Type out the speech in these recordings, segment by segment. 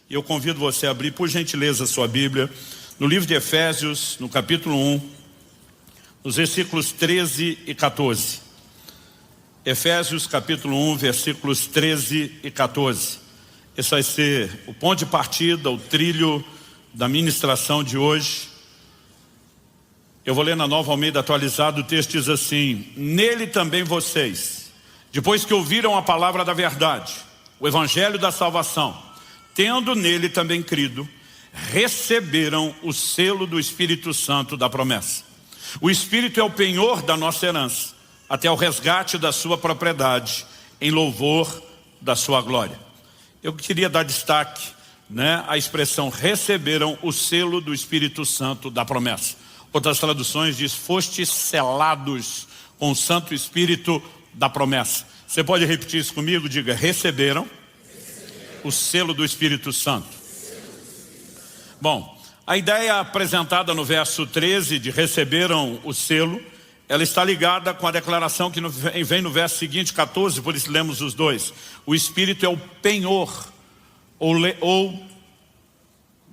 E eu convido você a abrir, por gentileza, a sua Bíblia, no livro de Efésios, no capítulo 1, nos versículos 13 e 14. Efésios, capítulo 1, versículos 13 e 14. Esse vai ser o ponto de partida, o trilho da ministração de hoje. Eu vou ler na Nova Almeida Atualizada. O texto diz assim: nele também vocês, depois que ouviram a palavra da verdade, o evangelho da salvação, tendo nele também crido, receberam o selo do Espírito Santo da promessa. O Espírito é o penhor da nossa herança, até o resgate da sua propriedade, em louvor da sua glória. Eu queria dar destaque, à expressão receberam o selo do Espírito Santo da promessa. Outras traduções diz: fostes selados com o Santo Espírito da promessa. Você pode repetir isso comigo? Diga: receberam o selo do Espírito Santo. Bom, a ideia apresentada no verso 13 de receberam o selo, ela está ligada com a declaração que vem no verso seguinte, 14, por isso lemos os dois. O Espírito é o penhor, ou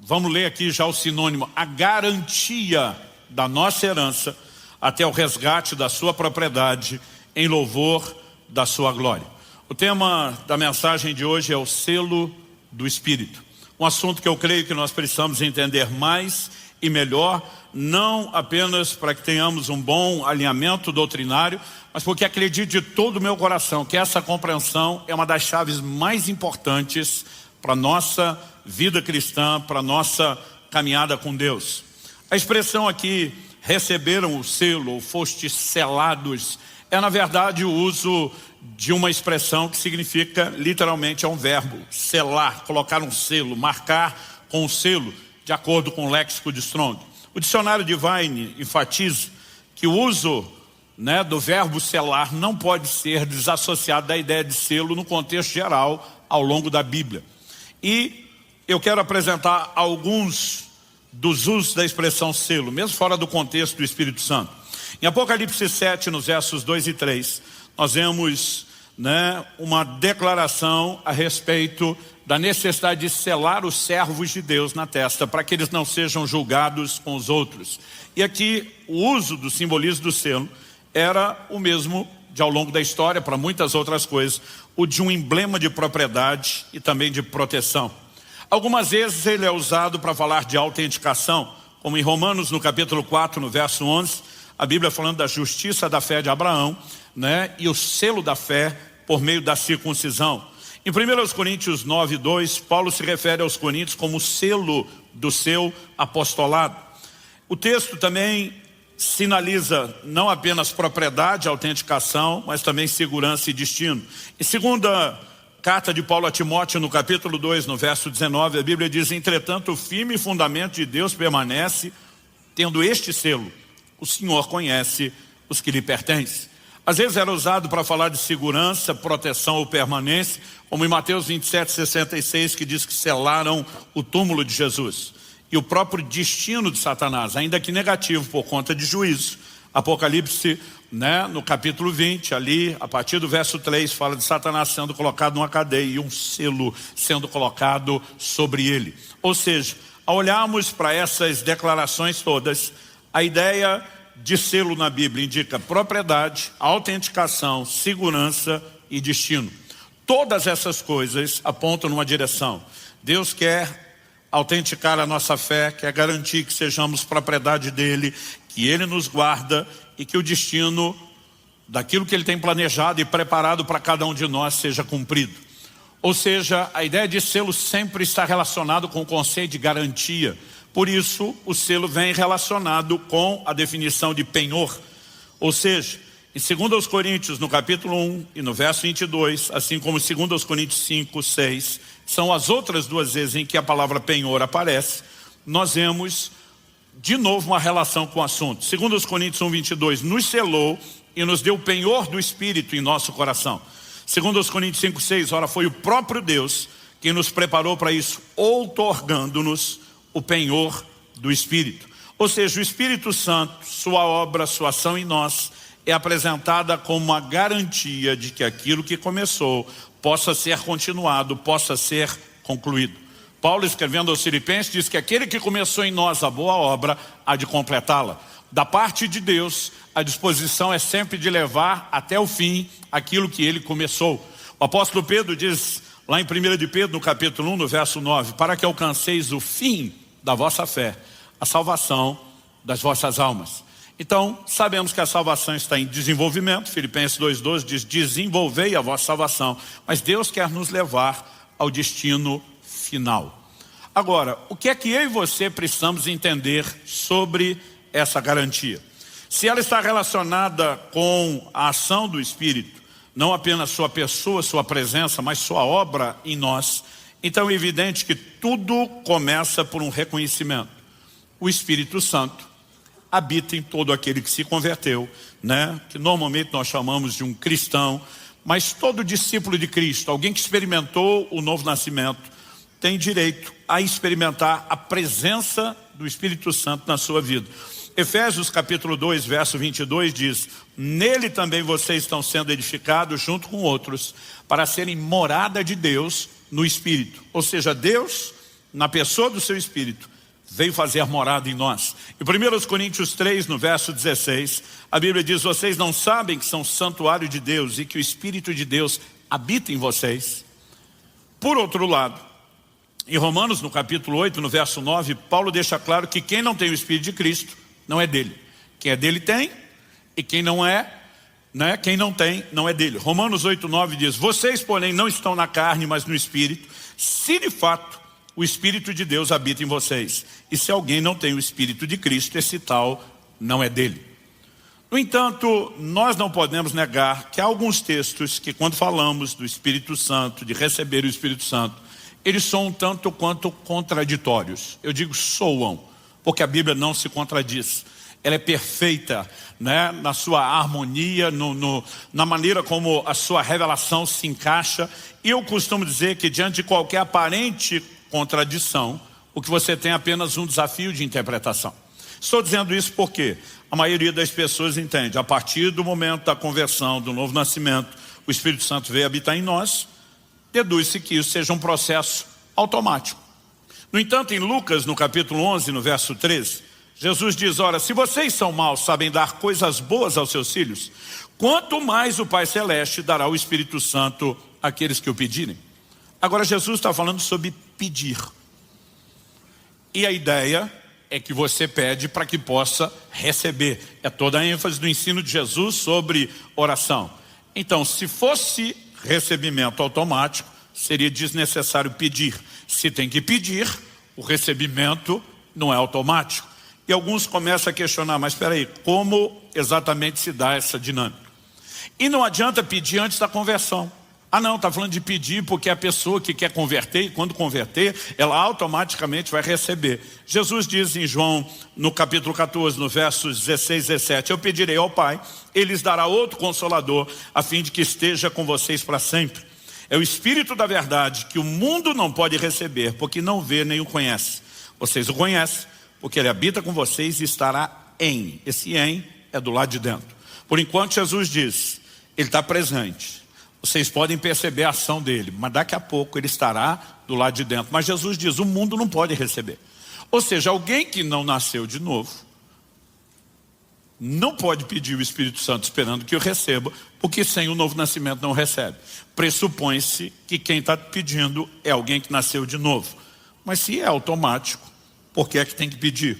vamos ler aqui já o sinônimo, a garantia da nossa herança, até o resgate da sua propriedade, em louvor da sua glória. O tema da mensagem de hoje é o selo do Espírito. Um assunto que eu creio que nós precisamos entender mais e melhor, não apenas para que tenhamos um bom alinhamento doutrinário, mas porque acredito de todo o meu coração que essa compreensão é uma das chaves mais importantes para a nossa vida cristã, para a nossa caminhada com Deus. A expressão aqui, receberam o selo, ou fostes selados, é na verdade o uso de uma expressão que significa, literalmente, é um verbo, selar, colocar um selo, marcar com um selo, de acordo com o léxico de Strong. O dicionário Divine enfatiza que o uso do verbo selar não pode ser desassociado da ideia de selo no contexto geral ao longo da Bíblia. E eu quero apresentar alguns dos usos da expressão selo, mesmo fora do contexto do Espírito Santo. Em Apocalipse 7, nos versos 2 e 3, nós vemos uma declaração a respeito da necessidade de selar os servos de Deus na testa, para que eles não sejam julgados com os outros. E aqui o uso do simbolismo do selo era o mesmo de ao longo da história, para muitas outras coisas, o de um emblema de propriedade e também de proteção. Algumas vezes ele é usado para falar de autenticação, como em Romanos no capítulo 4, no verso 11, a Bíblia falando da justiça da fé de Abraão, e o selo da fé por meio da circuncisão. Em 1 Coríntios 9, 2, Paulo se refere aos coríntios como selo do seu apostolado. O texto também sinaliza não apenas propriedade, autenticação, mas também segurança e destino. Em segunda carta de Paulo a Timóteo, no capítulo 2, no verso 19, a Bíblia diz: entretanto, o firme fundamento de Deus permanece, tendo este selo: o Senhor conhece os que lhe pertencem. Às vezes era usado para falar de segurança, proteção ou permanência, como em Mateus 27, 66, que diz que selaram o túmulo de Jesus. E o próprio destino de Satanás, ainda que negativo por conta de juízo. Apocalipse, no capítulo 20, ali, a partir do verso 3, fala de Satanás sendo colocado numa cadeia e um selo sendo colocado sobre ele. Ou seja, ao olharmos para essas declarações todas, a ideia de selo na Bíblia indica propriedade, autenticação, segurança e destino. Todas essas coisas apontam numa direção. Deus quer autenticar a nossa fé, quer garantir que sejamos propriedade dele, que ele nos guarda e que o destino daquilo que ele tem planejado e preparado para cada um de nós seja cumprido. Ou seja, a ideia de selo sempre está relacionado com o conceito de garantia. Por isso, o selo vem relacionado com a definição de penhor. Ou seja, em 2 Coríntios, no capítulo 1 e no verso 22, assim como em 2 Coríntios 5, 6, são as outras duas vezes em que a palavra penhor aparece, nós vemos de novo uma relação com o assunto. 2 Coríntios 1, 22, nos selou e nos deu o penhor do Espírito em nosso coração. 2 Coríntios 5, 6, ora, foi o próprio Deus quem nos preparou para isso, outorgando-nos o penhor do Espírito. Ou seja, o Espírito Santo, sua obra, sua ação em nós, é apresentada como uma garantia de que aquilo que começou possa ser continuado, possa ser concluído. Paulo, escrevendo aos Filipenses, diz que aquele que começou em nós a boa obra há de completá-la. Da parte de Deus, a disposição é sempre de levar até o fim aquilo que ele começou. O apóstolo Pedro diz lá em 1 de Pedro, no capítulo 1, no verso 9, para que alcanceis o fim da vossa fé, a salvação das vossas almas. Então, sabemos que a salvação está em desenvolvimento. Filipenses 2,12 diz, desenvolvei a vossa salvação. Mas Deus quer nos levar ao destino final. Agora, o que é que eu e você precisamos entender sobre essa garantia? Se ela está relacionada com a ação do Espírito, não apenas sua pessoa, sua presença, mas sua obra em nós, então é evidente que tudo começa por um reconhecimento. O Espírito Santo habita em todo aquele que se converteu, né? Que normalmente nós chamamos de um cristão, mas todo discípulo de Cristo, alguém que experimentou o novo nascimento, tem direito a experimentar a presença do Espírito Santo na sua vida. Efésios capítulo 2, verso 22 diz, nele também vocês estão sendo edificados junto com outros, para serem morada de Deus no Espírito. Ou seja, Deus, na pessoa do seu Espírito, veio fazer morada em nós. Em 1 Coríntios 3, no verso 16, a Bíblia diz, vocês não sabem que são santuário de Deus e que o Espírito de Deus habita em vocês? Por outro lado, em Romanos, no capítulo 8, no verso 9, Paulo deixa claro que quem não tem o Espírito de Cristo não é dele. Quem é dele tem, e quem não é, né? Quem não tem, não é dele. Romanos 8, 9 diz, vocês, porém, não estão na carne, mas no Espírito, se de fato o Espírito de Deus habita em vocês. E se alguém não tem o Espírito de Cristo, esse tal não é dele. No entanto, nós não podemos negar que há alguns textos que, quando falamos do Espírito Santo, de receber o Espírito Santo, eles são um tanto quanto contraditórios. Eu digo soam, porque a Bíblia não se contradiz. Ela é perfeita, né, na sua harmonia, na maneira como a sua revelação se encaixa. E eu costumo dizer que diante de qualquer aparente contradição, o que você tem é apenas um desafio de interpretação. Estou dizendo isso porque a maioria das pessoas entende, a partir do momento da conversão, do novo nascimento, o Espírito Santo veio habitar em nós, deduz-se que isso seja um processo automático. No entanto, em Lucas, no capítulo 11, no verso 13, Jesus diz, ora, se vocês são maus, sabem dar coisas boas aos seus filhos, quanto mais o Pai Celeste dará o Espírito Santo àqueles que o pedirem. Agora, Jesus está falando sobre pedir. E a ideia é que você pede para que possa receber. É toda a ênfase do ensino de Jesus sobre oração. Então, se fosse recebimento automático, seria desnecessário pedir. Se tem que pedir, o recebimento não é automático. E alguns começam a questionar, mas espera aí, como exatamente se dá essa dinâmica? E não adianta pedir antes da conversão. Ah não, está falando de pedir porque é a pessoa que quer converter, e quando converter, ela automaticamente vai receber. Jesus diz em João, no capítulo 14, no versos 16 e 17, eu pedirei ao Pai, Ele lhes dará outro Consolador, a fim de que esteja com vocês para sempre. É o Espírito da verdade que o mundo não pode receber, porque não vê nem o conhece. Vocês o conhecem, porque Ele habita com vocês e estará em. Esse em é do lado de dentro. Por enquanto Jesus diz, Ele está presente. Vocês podem perceber a ação dele, mas daqui a pouco ele estará do lado de dentro. Mas Jesus diz, o mundo não pode receber. Ou seja, alguém que não nasceu de novo, não pode pedir o Espírito Santo esperando que o receba, porque sem o novo nascimento não recebe. Pressupõe-se que quem está pedindo é alguém que nasceu de novo. Mas se é automático, por que é que tem que pedir?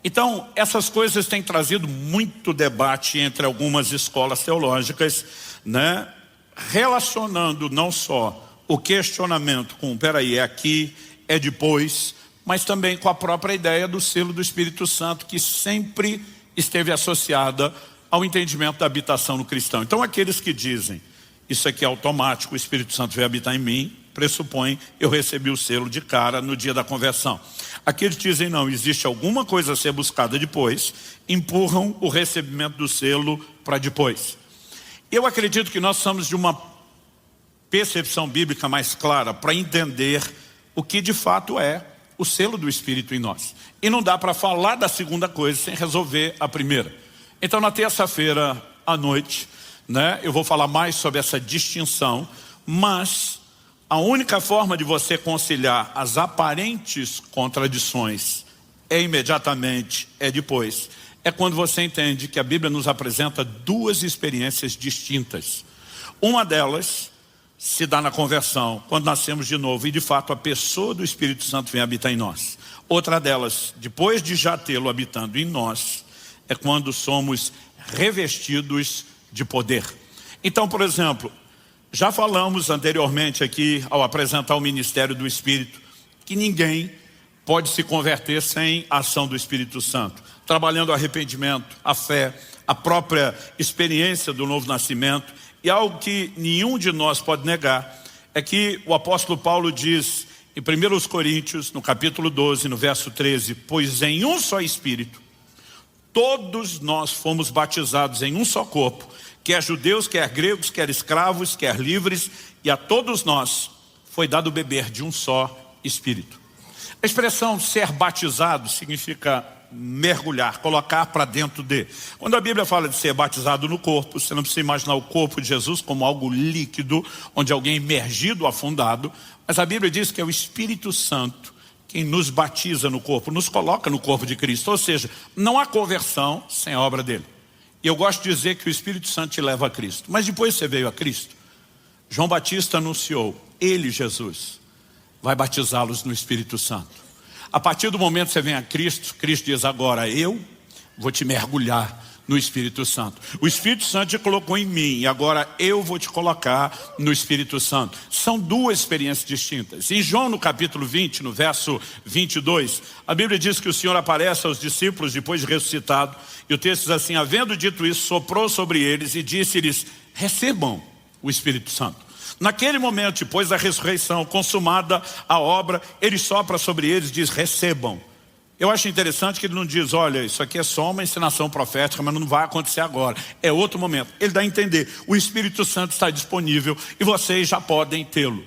Então, essas coisas têm trazido muito debate entre algumas escolas teológicas, né? Relacionando não só o questionamento com, peraí, é aqui, é depois, mas também com a própria ideia do selo do Espírito Santo, que sempre esteve associada ao entendimento da habitação no cristão. Então aqueles que dizem, isso aqui é automático, o Espírito Santo veio habitar em mim, pressupõe, eu recebi o selo de cara no dia da conversão. Aqueles que dizem, não, existe alguma coisa a ser buscada depois, empurram o recebimento do selo para depois. Eu acredito que nós precisamos de uma percepção bíblica mais clara para entender o que de fato é o selo do Espírito em nós. E não dá para falar da segunda coisa sem resolver a primeira. Então na terça-feira à noite, né, eu vou falar mais sobre essa distinção, mas A única forma de você conciliar as aparentes contradições depois. É quando você entende que a Bíblia nos apresenta duas experiências distintas. Uma delas se dá na conversão, quando nascemos de novo e de fato a pessoa do Espírito Santo vem habitar em nós. Outra delas, depois de já tê-lo habitando em nós, é quando somos revestidos de poder. Então, por exemplo, já falamos anteriormente aqui, ao apresentar o ministério do Espírito, que ninguém pode se converter sem a ação do Espírito Santo. Trabalhando o arrependimento, a fé, a própria experiência do novo nascimento. E algo que nenhum de nós pode negar é que o apóstolo Paulo diz em 1 Coríntios, no capítulo 12, no verso 13, pois em um só Espírito, todos nós fomos batizados em um só corpo, quer judeus, quer gregos, quer escravos, quer livres, e a todos nós foi dado beber de um só Espírito. A expressão ser batizado significa mergulhar, colocar para dentro de. Quando a Bíblia fala de ser batizado no corpo, você não precisa imaginar o corpo de Jesus como algo líquido, onde alguém imergido, afundado, mas a Bíblia diz que é o Espírito Santo quem nos batiza no corpo, nos coloca no corpo de Cristo, ou seja, não há conversão sem a obra dele. E eu gosto de dizer que o Espírito Santo te leva a Cristo, mas depois você veio a Cristo. João Batista anunciou, ele, Jesus, vai batizá-los no Espírito Santo. A partir do momento que você vem a Cristo, Cristo diz agora, eu vou te mergulhar no Espírito Santo. O Espírito Santo te colocou em mim e agora eu vou te colocar no Espírito Santo. São duas experiências distintas. Em João, no capítulo 20, no verso 22, a Bíblia diz que o Senhor aparece aos discípulos depois de ressuscitado. E o texto diz assim, havendo dito isso, soprou sobre eles e disse-lhes, recebam o Espírito Santo. Naquele momento, depois da ressurreição, consumada a obra, ele sopra sobre eles e diz, recebam. Eu acho interessante que ele não diz, olha, isso aqui é só uma ensinação profética, mas não vai acontecer agora. É outro momento. Ele dá a entender, o Espírito Santo está disponível e vocês já podem tê-lo.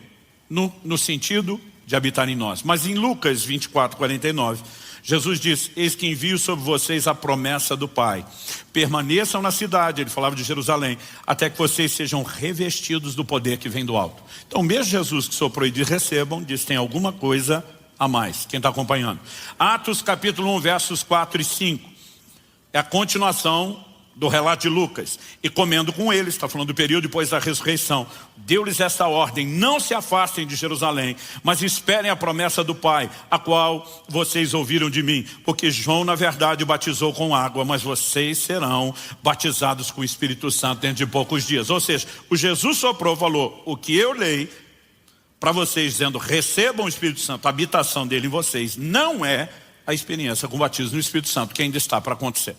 No sentido de habitar em nós. Mas em Lucas 24, 49, Jesus diz, eis que envio sobre vocês a promessa do Pai. Permaneçam na cidade, ele falava de Jerusalém, até que vocês sejam revestidos do poder que vem do alto. Então mesmo Jesus que soprou e diz, recebam, diz, tem alguma coisa a mais. Quem está acompanhando? Atos capítulo 1, versos 4 e 5. É a continuação do relato de Lucas. E comendo com eles, está falando do período depois da ressurreição, deu-lhes essa ordem, não se afastem de Jerusalém, mas esperem a promessa do Pai, a qual vocês ouviram de mim, porque João na verdade batizou com água, mas vocês serão batizados com o Espírito Santo dentro de poucos dias. Ou seja, o Jesus soprou, falou, o que eu leio para vocês dizendo, recebam o Espírito Santo, a habitação dele em vocês, não é a experiência com o batismo no Espírito Santo, que ainda está para acontecer.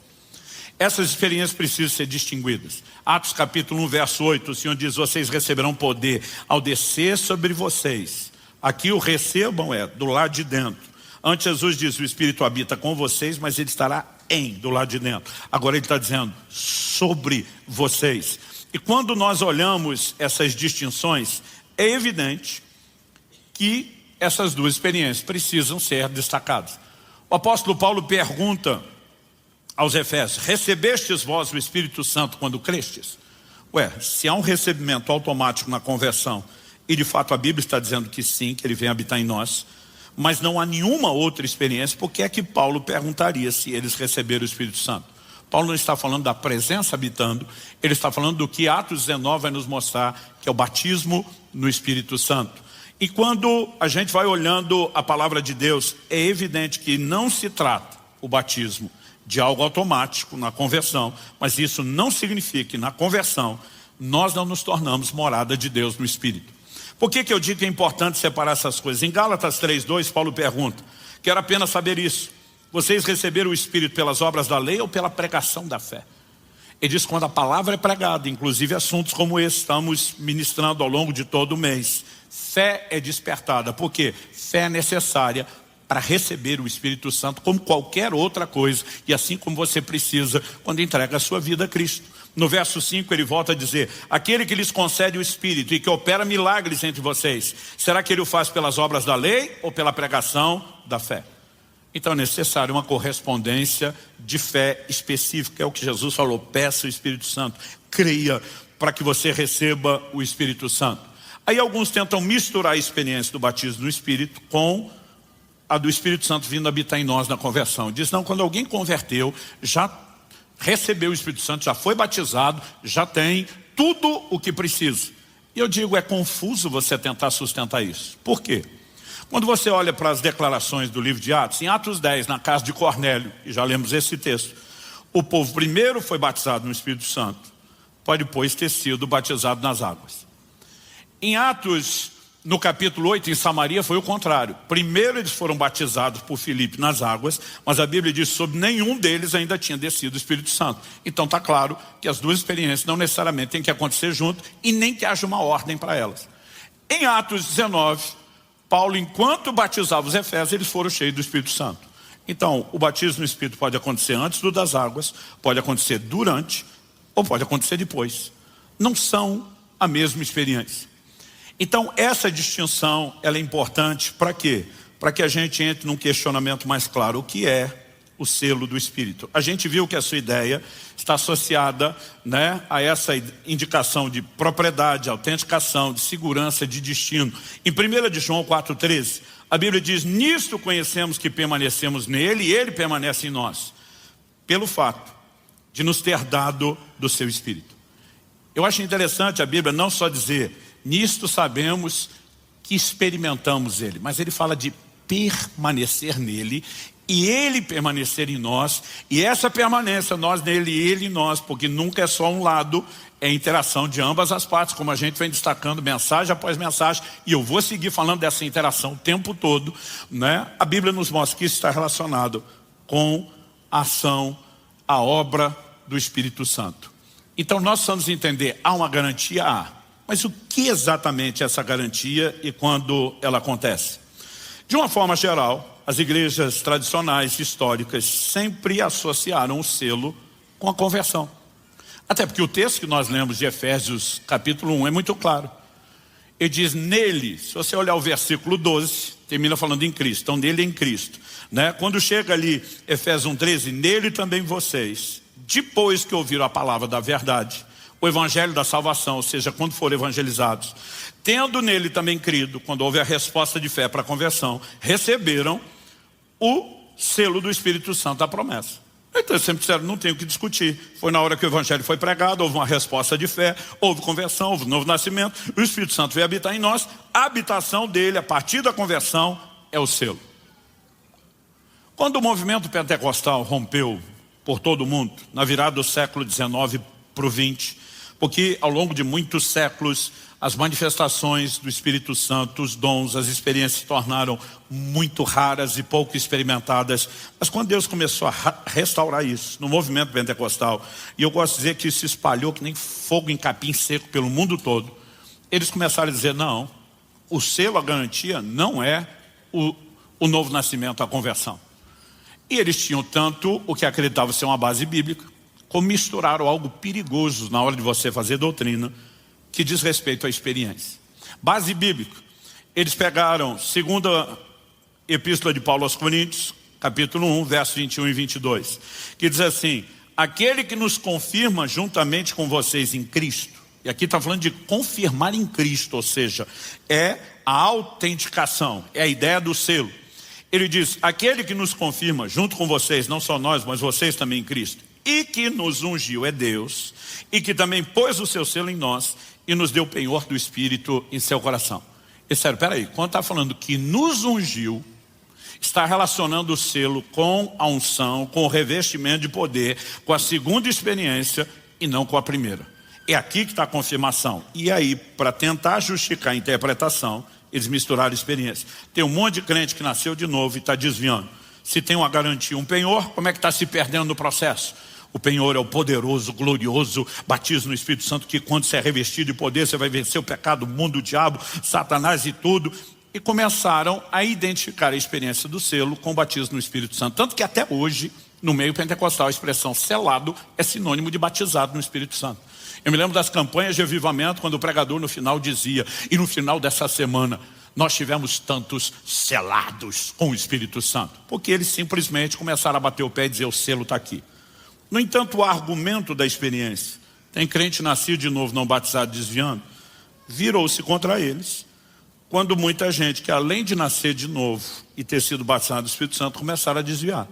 Essas experiências precisam ser distinguidas. Atos capítulo 1, verso 8, o Senhor diz, vocês receberão poder ao descer sobre vocês. Aqui o recebam é do lado de dentro. Antes Jesus diz, o Espírito habita com vocês, mas ele estará do lado de dentro. Agora ele está dizendo, sobre vocês. E quando nós olhamos essas distinções, é evidente que essas duas experiências precisam ser destacadas. O apóstolo Paulo pergunta aos Efésios, recebestes vós o Espírito Santo quando crestes? Se há um recebimento automático na conversão, e de fato a Bíblia está dizendo que sim, que ele vem habitar em nós, mas não há nenhuma outra experiência, por que é que Paulo perguntaria se eles receberam o Espírito Santo? Paulo não está falando da presença habitando, ele está falando do que Atos 19 vai nos mostrar, que é o batismo no Espírito Santo. E quando a gente vai olhando a palavra de Deus, é evidente que não se trata o batismo de algo automático na conversão, mas isso não significa que na conversão nós não nos tornamos morada de Deus no Espírito. Por que eu digo que é importante separar essas coisas? Em Gálatas 3:2, Paulo pergunta, quero apenas saber isso, vocês receberam o Espírito pelas obras da lei ou pela pregação da fé? Ele diz, quando a palavra é pregada, inclusive assuntos como esse estamos ministrando ao longo de todo o mês, fé é despertada, porque fé é necessária para receber o Espírito Santo como qualquer outra coisa, e assim como você precisa quando entrega a sua vida a Cristo. No verso 5 ele volta a dizer, aquele que lhes concede o Espírito e que opera milagres entre vocês, será que ele o faz pelas obras da lei ou pela pregação da fé? Então é necessário uma correspondência de fé específica, é o que Jesus falou, peça o Espírito Santo, creia para que você receba o Espírito Santo. Aí alguns tentam misturar a experiência do batismo no Espírito com a do Espírito Santo vindo habitar em nós na conversão. Diz, não, quando alguém converteu, já recebeu o Espírito Santo, já foi batizado, já tem tudo o que precisa. E eu digo, é confuso você tentar sustentar isso. Por quê? Quando você olha para as declarações do livro de Atos, em Atos 10, na casa de Cornélio, e já lemos esse texto, o povo primeiro foi batizado no Espírito Santo, pode depois ter sido batizado nas águas. Em Atos, no capítulo 8, em Samaria, foi o contrário. Primeiro eles foram batizados por Filipe nas águas, mas a Bíblia diz que sobre nenhum deles ainda tinha descido o Espírito Santo. Então está claro que as duas experiências não necessariamente têm que acontecer junto e nem que haja uma ordem para elas. Em Atos 19, Paulo, enquanto batizava os Efésios, eles foram cheios do Espírito Santo. Então, o batismo no Espírito pode acontecer antes do das águas, pode acontecer durante, ou pode acontecer depois. Não são a mesma experiência. Então, essa distinção, ela é importante para quê? Para que a gente entre num questionamento mais claro. O que é o selo do Espírito? A gente viu que a sua ideia está associada, né, a essa indicação de propriedade, autenticação, de segurança, de destino. Em 1 de João 4,13, a Bíblia diz, nisto conhecemos que permanecemos nele e ele permanece em nós, pelo fato de nos ter dado do seu Espírito. Eu acho interessante a Bíblia não só dizer, nisto sabemos que experimentamos ele, mas ele fala de permanecer nele e ele permanecer em nós, e essa permanência, nós nele e ele em nós, porque nunca é só um lado, é interação de ambas as partes, como a gente vem destacando mensagem após mensagem, e eu vou seguir falando dessa interação o tempo todo, né? A Bíblia nos mostra que isso está relacionado com a ação, a obra do Espírito Santo. Então nós precisamos entender, há uma garantia, mas o que exatamente é essa garantia e quando ela acontece? De uma forma geral, as igrejas tradicionais, históricas, sempre associaram o selo com a conversão. Até porque o texto que nós lemos de Efésios capítulo 1 é muito claro. Ele diz, nele, se você olhar o versículo 12, termina falando em Cristo, então nele em Cristo, né? Quando chega ali, Efésios 1,13, nele também vocês, depois que ouviram a palavra da verdade, o evangelho da salvação, ou seja, quando forem evangelizados, tendo nele também crido, quando houve a resposta de fé para a conversão, receberam o selo do Espírito Santo da promessa. Então eles sempre disseram, não tem o que discutir. Foi na hora que o evangelho foi pregado, houve uma resposta de fé, houve conversão, houve novo nascimento, o Espírito Santo veio habitar em nós, a habitação dele, a partir da conversão, é o selo. Quando o movimento pentecostal rompeu por todo o mundo, na virada do século XIX para o XX, porque ao longo de muitos séculos, as manifestações do Espírito Santo, os dons, as experiências se tornaram muito raras e pouco experimentadas. Mas quando Deus começou a restaurar isso no movimento pentecostal, e eu gosto de dizer que isso se espalhou que nem fogo em capim seco pelo mundo todo, eles começaram a dizer, não, o selo, a garantia, não é o novo nascimento, a conversão. E eles tinham tanto o que acreditavam ser uma base bíblica, como misturaram algo perigoso na hora de você fazer doutrina, que diz respeito à experiência. Base bíblica. Eles pegaram segunda epístola de Paulo aos Coríntios, capítulo 1, versos 21 e 22, que diz assim, aquele que nos confirma juntamente com vocês em Cristo, e aqui está falando de confirmar em Cristo, ou seja, é a autenticação, é a ideia do selo. Ele diz, aquele que nos confirma junto com vocês, não só nós, mas vocês também em Cristo, e que nos ungiu é Deus, e que também pôs o seu selo em nós, e nos deu o penhor do Espírito em seu coração. E sério, peraí, quando está falando que nos ungiu, está relacionando o selo com a unção, com o revestimento de poder, com a segunda experiência e não com a primeira. É aqui que está a confirmação. E aí, para tentar justificar a interpretação, eles misturaram a experiência. Tem um monte de crente que nasceu de novo e está desviando. Se tem uma garantia, um penhor, como é que está se perdendo no processo? O penhor é o poderoso, glorioso batismo no Espírito Santo, que quando você é revestido de poder, você vai vencer o pecado, o mundo, o diabo, Satanás e tudo. E começaram a identificar a experiência do selo com o batismo no Espírito Santo. Tanto que até hoje, no meio pentecostal, a expressão selado é sinônimo de batizado no Espírito Santo. Eu me lembro das campanhas de avivamento, quando o pregador no final dizia, e no final dessa semana, nós tivemos tantos selados com o Espírito Santo. Porque eles simplesmente começaram a bater o pé e dizer, o selo está aqui. No entanto, o argumento da experiência, tem crente nascido de novo, não batizado, desviando, virou-se contra eles, quando muita gente que além de nascer de novo e ter sido batizado do Espírito Santo, começaram a desviar.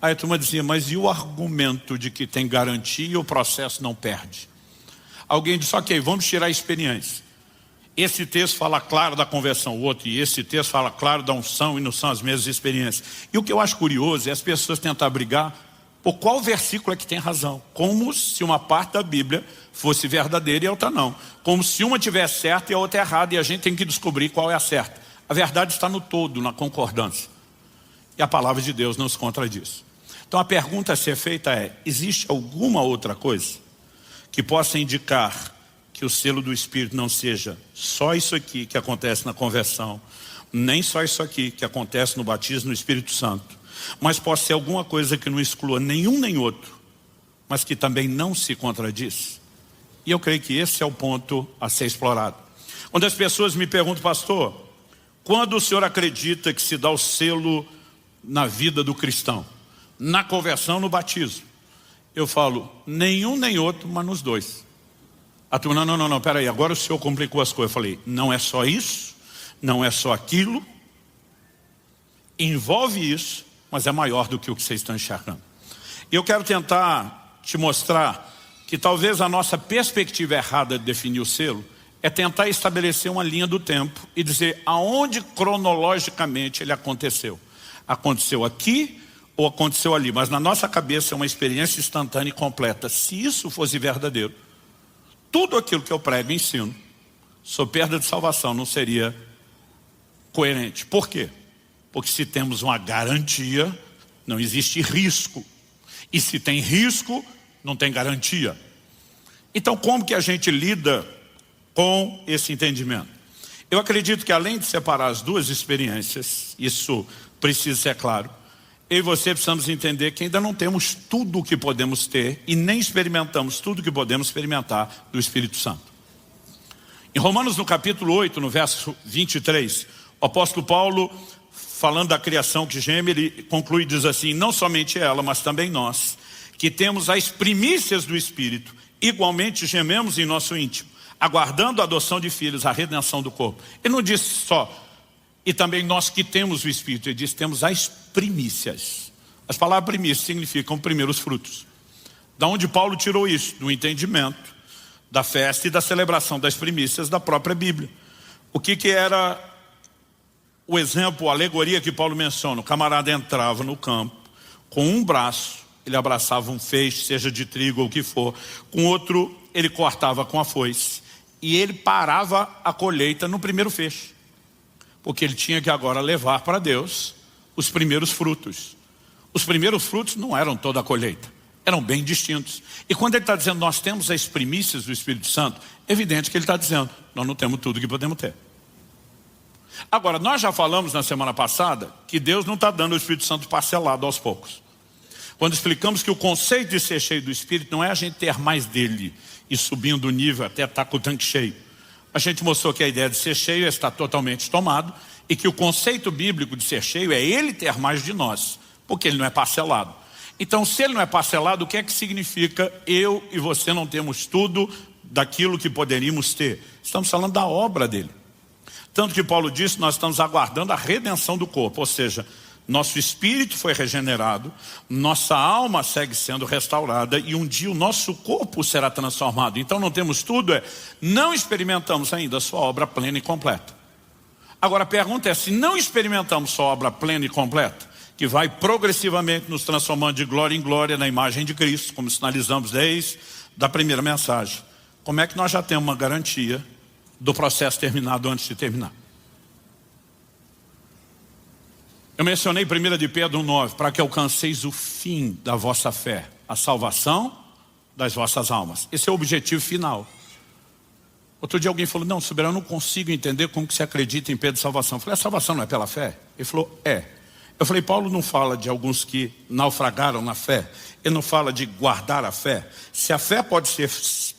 Aí a turma dizia, mas e o argumento de que tem garantia e o processo não perde? Alguém disse, ok, vamos tirar a experiência. Esse texto fala claro da conversão, o outro, e esse texto fala claro da unção, e não são as mesmas experiências. E o que eu acho curioso é as pessoas tentar brigar por qual versículo é que tem razão. Como se uma parte da Bíblia fosse verdadeira e a outra não. Como se uma tivesse certa e a outra errada, e a gente tem que descobrir qual é a certa. A verdade está no todo, na concordância. E a palavra de Deus nos contradiz. Então a pergunta a ser feita é, existe alguma outra coisa que possa indicar que o selo do Espírito não seja só isso aqui que acontece na conversão, nem só isso aqui que acontece no batismo no Espírito Santo, mas possa ser alguma coisa que não exclua nenhum nem outro, mas que também não se contradiz? E eu creio que esse é o ponto a ser explorado. Quando as pessoas me perguntam, pastor, quando o senhor acredita que se dá o selo na vida do cristão? Na conversão, no batismo? Eu falo, nenhum nem outro, mas nos dois. A turma, não, peraí, agora o senhor complicou as coisas. Eu falei, não é só isso, não é só aquilo, envolve isso, mas é maior do que o que vocês estão enxergando. E eu quero tentar te mostrar que talvez a nossa perspectiva errada de definir o selo é tentar estabelecer uma linha do tempo e dizer aonde cronologicamente ele aconteceu. Aconteceu aqui ou aconteceu ali, mas na nossa cabeça é uma experiência instantânea e completa. Se isso fosse verdadeiro, tudo aquilo que eu prego e ensino sobre perda de salvação não seria coerente. Por quê? Porque se temos uma garantia, não existe risco. E se tem risco, não tem garantia. Então como que a gente lida com esse entendimento? Eu acredito que além de separar as duas experiências, isso precisa ser claro, eu e você precisamos entender que ainda não temos tudo o que podemos ter e nem experimentamos tudo o que podemos experimentar do Espírito Santo. Em Romanos no capítulo 8, no verso 23, o apóstolo Paulo, falando da criação que geme, ele conclui e diz assim, não somente ela, mas também nós, que temos as primícias do Espírito, igualmente gememos em nosso íntimo, aguardando a adoção de filhos, a redenção do corpo. Ele não disse só, e também nós que temos o Espírito, ele diz, temos as primícias. As palavras primícias significam primeiros frutos. Da onde Paulo tirou isso? Do entendimento da festa e da celebração das primícias da própria Bíblia. O que era o exemplo, a alegoria que Paulo menciona? O camarada entrava no campo, com um braço, ele abraçava um feixe, seja de trigo ou o que for, com outro ele cortava com a foice, e ele parava a colheita no primeiro feixe, porque ele tinha que agora levar para Deus os primeiros frutos. Os primeiros frutos não eram toda a colheita, eram bem distintos. E quando ele está dizendo, nós temos as primícias do Espírito Santo, é evidente que ele está dizendo, nós não temos tudo que podemos ter. Agora, nós já falamos na semana passada que Deus não está dando o Espírito Santo parcelado aos poucos. Quando explicamos que o conceito de ser cheio do Espírito não é a gente ter mais dele e subindo o nível até estar com o tanque cheio. A gente mostrou que a ideia de ser cheio é estar totalmente tomado e que o conceito bíblico de ser cheio é ele ter mais de nós, porque ele não é parcelado. Então, se ele não é parcelado, o que é que significa eu e você não temos tudo daquilo que poderíamos ter? Estamos falando da obra dele. Tanto que Paulo disse, nós estamos aguardando a redenção do corpo, ou seja, nosso espírito foi regenerado, nossa alma segue sendo restaurada e um dia o nosso corpo será transformado. Então não temos tudo, não experimentamos ainda a sua obra plena e completa. Agora a pergunta é, se não experimentamos sua obra plena e completa, que vai progressivamente nos transformando de glória em glória na imagem de Cristo, como sinalizamos desde a primeira mensagem, como é que nós já temos uma garantia do processo terminado antes de terminar? Eu mencionei 1 de Pedro 9, para que alcanceis o fim da vossa fé, a salvação das vossas almas. Esse é o objetivo final. Outro dia alguém falou, não, soberano, eu não consigo entender como que se acredita em Pedro de salvação. Eu falei, a salvação não é pela fé? Ele falou, é. Eu falei, Paulo não fala de alguns que naufragaram na fé. Ele não fala de guardar a fé. Se a fé pode ser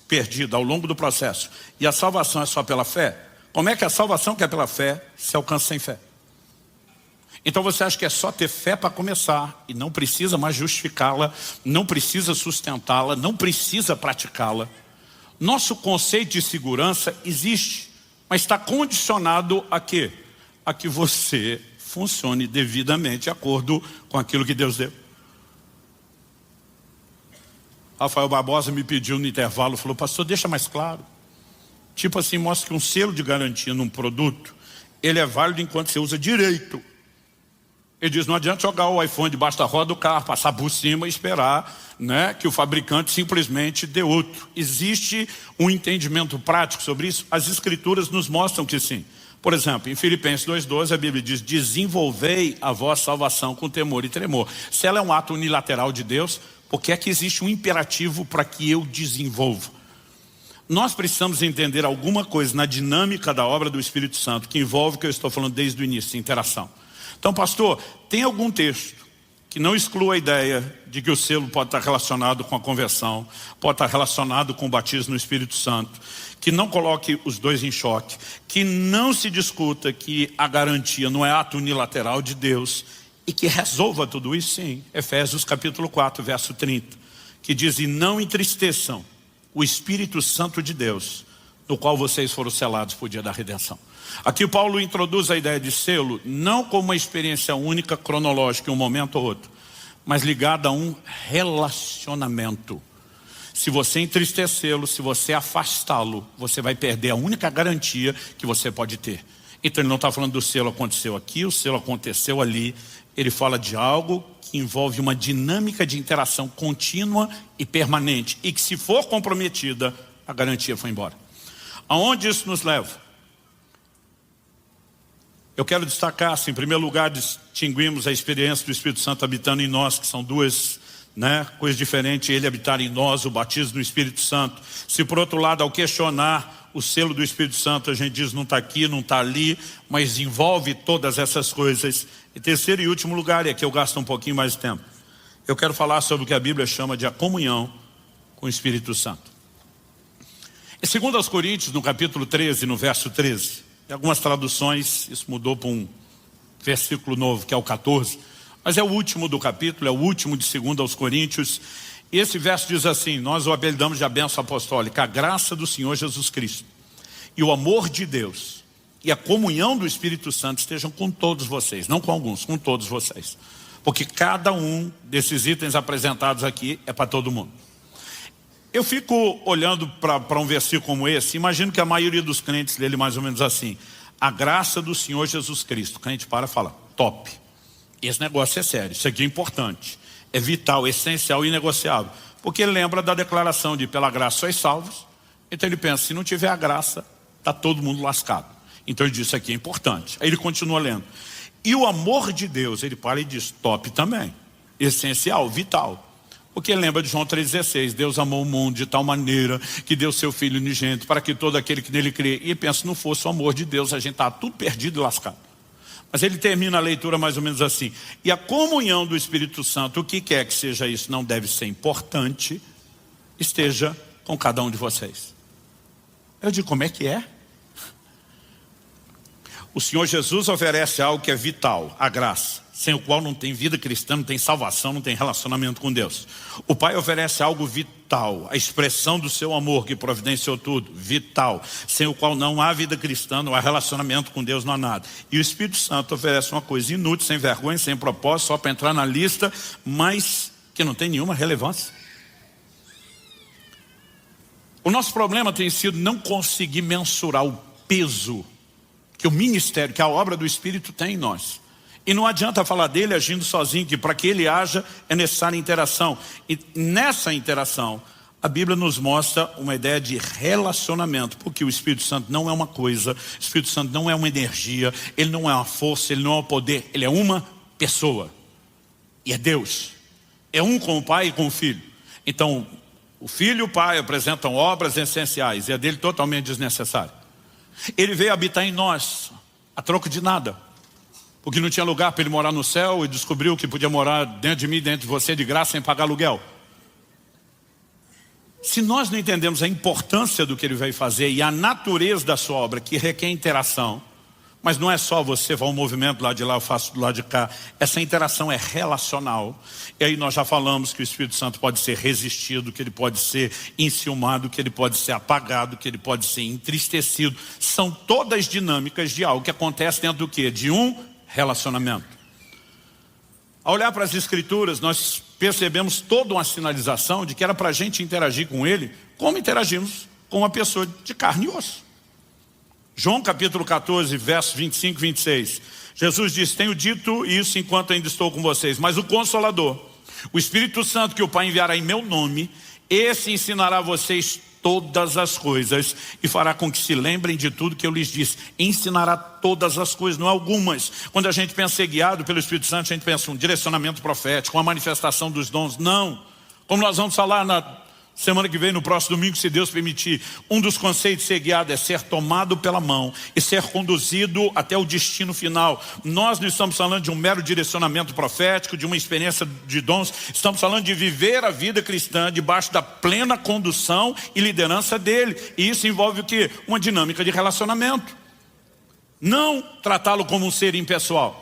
perdida ao longo do processo e a salvação é só pela fé, como é que a salvação que é pela fé se alcança sem fé? Então você acha que é só ter fé para começar e não precisa mais justificá-la, não precisa sustentá-la, não precisa praticá-la. Nosso conceito de segurança existe, mas está condicionado a quê? A que você funcione devidamente de acordo com aquilo que Deus deu. Rafael Barbosa me pediu no intervalo, falou, pastor, deixa mais claro. Tipo assim, mostra que um selo de garantia num produto, ele é válido enquanto você usa direito. Ele diz, não adianta jogar o iPhone debaixo da roda do carro, passar por cima e esperar, né, que o fabricante simplesmente dê outro. Existe um entendimento prático sobre isso? As escrituras nos mostram que sim. Por exemplo, em Filipenses 2,12 a Bíblia diz, desenvolvei a vossa salvação com temor e tremor. Se ela é um ato unilateral de Deus, por que é que existe um imperativo para que eu desenvolva? Nós precisamos entender alguma coisa na dinâmica da obra do Espírito Santo, que envolve o que eu estou falando desde o início, interação. Então, pastor, tem algum texto que não exclua a ideia de que o selo pode estar relacionado com a conversão, pode estar relacionado com o batismo no Espírito Santo, que não coloque os dois em choque, que não se discuta que a garantia não é ato unilateral de Deus e que resolva tudo isso? Sim, Efésios capítulo 4, verso 30, que diz, e não entristeçam o Espírito Santo de Deus, no qual vocês foram selados por dia da redenção. Aqui Paulo introduz a ideia de selo, não como uma experiência única, cronológica, em um momento ou outro, mas ligada a um relacionamento. Se você entristecê-lo, se você afastá-lo, você vai perder a única garantia que você pode ter. Então ele não está falando do selo aconteceu aqui, o selo aconteceu ali. Ele fala de algo que envolve uma dinâmica de interação contínua e permanente. E que se for comprometida, a garantia foi embora. Aonde isso nos leva? Eu quero destacar, assim, em primeiro lugar, distinguimos a experiência do Espírito Santo habitando em nós, que são duas, né, coisas diferentes, ele habitar em nós, o batismo do Espírito Santo. Se por outro lado, ao questionar o selo do Espírito Santo, a gente diz não está aqui, não está ali, mas envolve todas essas coisas. Em terceiro e último lugar, e aqui eu gasto um pouquinho mais de tempo, eu quero falar sobre o que a Bíblia chama de a comunhão com o Espírito Santo. Em 2 Coríntios, no capítulo 13, no verso 13, em algumas traduções, isso mudou para um versículo novo, que é o 14, mas é o último do capítulo, é o último de 2 Coríntios. E esse verso diz assim, nós o apelidamos de a bênção apostólica, a graça do Senhor Jesus Cristo e o amor de Deus e a comunhão do Espírito Santo estejam com todos vocês, não com alguns, com todos vocês. Porque cada um desses itens apresentados aqui é para todo mundo. Eu fico olhando para um versículo como esse, imagino que a maioria dos crentes lê ele mais ou menos assim, a graça do Senhor Jesus Cristo. O crente para e fala, top, esse negócio é sério, isso aqui é importante, é vital, essencial e inegociável. Porque ele lembra da declaração de pela graça sois salvos, então ele pensa, se não tiver a graça, está todo mundo lascado. Então ele diz, isso aqui é importante. Aí ele continua lendo. E o amor de Deus, ele para e diz, top também, essencial, vital. Porque lembra de João 3,16, Deus amou o mundo de tal maneira que deu seu Filho unigênito para que todo aquele que nele crê. E pensa, se não fosse o amor de Deus, a gente está tudo perdido e lascado. Mas ele termina a leitura mais ou menos assim. E a comunhão do Espírito Santo, o que quer que seja isso, não deve ser importante, esteja com cada um de vocês. Eu digo, como é que é? O Senhor Jesus oferece algo que é vital, a graça, sem o qual não tem vida cristã, não tem salvação, não tem relacionamento com Deus. O Pai oferece algo vital, a expressão do seu amor que providenciou tudo, vital, sem o qual não há vida cristã, não há relacionamento com Deus, não há nada. E o Espírito Santo oferece uma coisa inútil, sem vergonha, sem propósito, só para entrar na lista, mas que não tem nenhuma relevância. O nosso problema tem sido não conseguir mensurar o peso que o ministério, que a obra do Espírito tem em nós. E não adianta falar dele agindo sozinho, que para que ele haja é necessária interação. E nessa interação, a Bíblia nos mostra uma ideia de relacionamento, porque o Espírito Santo não é uma coisa, o Espírito Santo não é uma energia, ele não é uma força, ele não é um poder, ele é uma pessoa. E é Deus. É um com o Pai e com o Filho. Então, o Filho e o Pai apresentam obras essenciais, e a dele totalmente desnecessária. Ele veio habitar em nós, a troco de nada. Porque não tinha lugar para ele morar no céu e descobriu que podia morar dentro de mim, dentro de você, de graça, sem pagar aluguel. Se nós não entendemos a importância do que ele veio fazer e a natureza da sua obra, que requer interação, Mas não é só você fazer um movimento do lado de lá, eu faço do lado de cá. Essa interação é relacional. E aí nós já falamos que o Espírito Santo pode ser resistido, que ele pode ser enciumado, que ele pode ser apagado, que ele pode ser entristecido. São todas dinâmicas de algo que acontece dentro do quê? De um relacionamento. Ao olhar para as Escrituras, nós percebemos toda uma sinalização de que era para a gente interagir com ele como interagimos com uma pessoa de carne e osso. João capítulo 14, versos 25 e 26. Jesus diz: tenho dito isso enquanto ainda estou com vocês, mas o Consolador, o Espírito Santo que o Pai enviará em meu nome, esse ensinará a vocês todas as coisas e fará com que se lembrem de tudo que eu lhes disse. Ensinará todas as coisas, não algumas. Quando a gente pensa ser guiado pelo Espírito Santo, a gente pensa um direcionamento profético, uma manifestação dos dons. Não. Como nós vamos falar na semana que vem, no próximo domingo, se Deus permitir, um dos conceitos de ser guiado é ser tomado pela mão e ser conduzido até o destino final. Nós não estamos falando de um mero direcionamento profético, de uma experiência de dons. Estamos falando de viver a vida cristã debaixo da plena condução e liderança dele. E isso envolve o quê? Uma dinâmica de relacionamento. Não tratá-lo como um ser impessoal.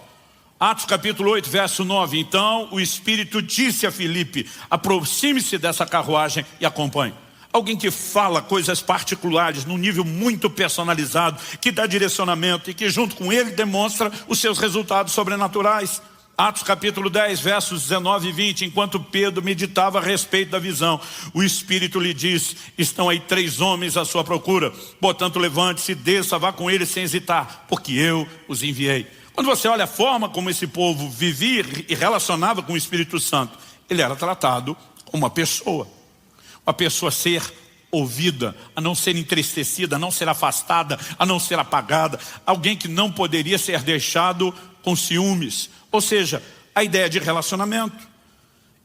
Atos capítulo 8, verso 9. Então o Espírito disse a Filipe: aproxime-se dessa carruagem e acompanhe. Alguém que fala coisas particulares, num nível muito personalizado, que dá direcionamento e que junto com ele demonstra os seus resultados sobrenaturais. Atos capítulo 10, versos 19 e 20. Enquanto Pedro meditava a respeito da visão, o Espírito lhe disse: estão aí 3 homens à sua procura. Portanto, levante-se, desça, vá com eles sem hesitar, porque eu os enviei. Quando você olha a forma como esse povo vivia e relacionava com o Espírito Santo, ele era tratado como uma pessoa a ser ouvida, a não ser entristecida, a não ser afastada, a não ser apagada, alguém que não poderia ser deixado com ciúmes. Ou seja, a ideia de relacionamento.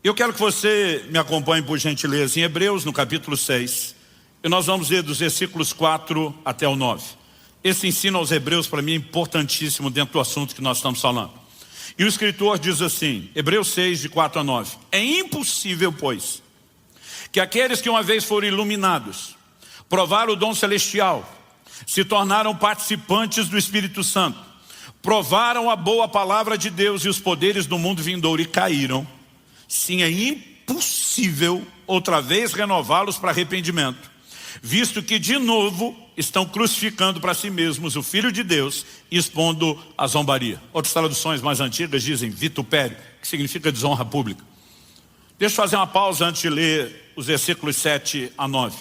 Eu quero que você me acompanhe, por gentileza, em Hebreus, no capítulo 6, e nós vamos ler dos versículos 4 até o 9. Esse ensino aos Hebreus, para mim, é importantíssimo dentro do assunto que nós estamos falando. E o escritor diz assim, Hebreus 6, de 4 a 9. É impossível, pois, que aqueles que uma vez foram iluminados, provaram o dom celestial, se tornaram participantes do Espírito Santo, provaram a boa palavra de Deus e os poderes do mundo vindouro e caíram. Sim, é impossível outra vez renová-los para arrependimento, visto que de novo estão crucificando para si mesmos o Filho de Deus e expondo a zombaria. Outras traduções mais antigas dizem vitupério, que significa desonra pública. Deixa eu fazer uma pausa antes de ler os versículos 7 a 9.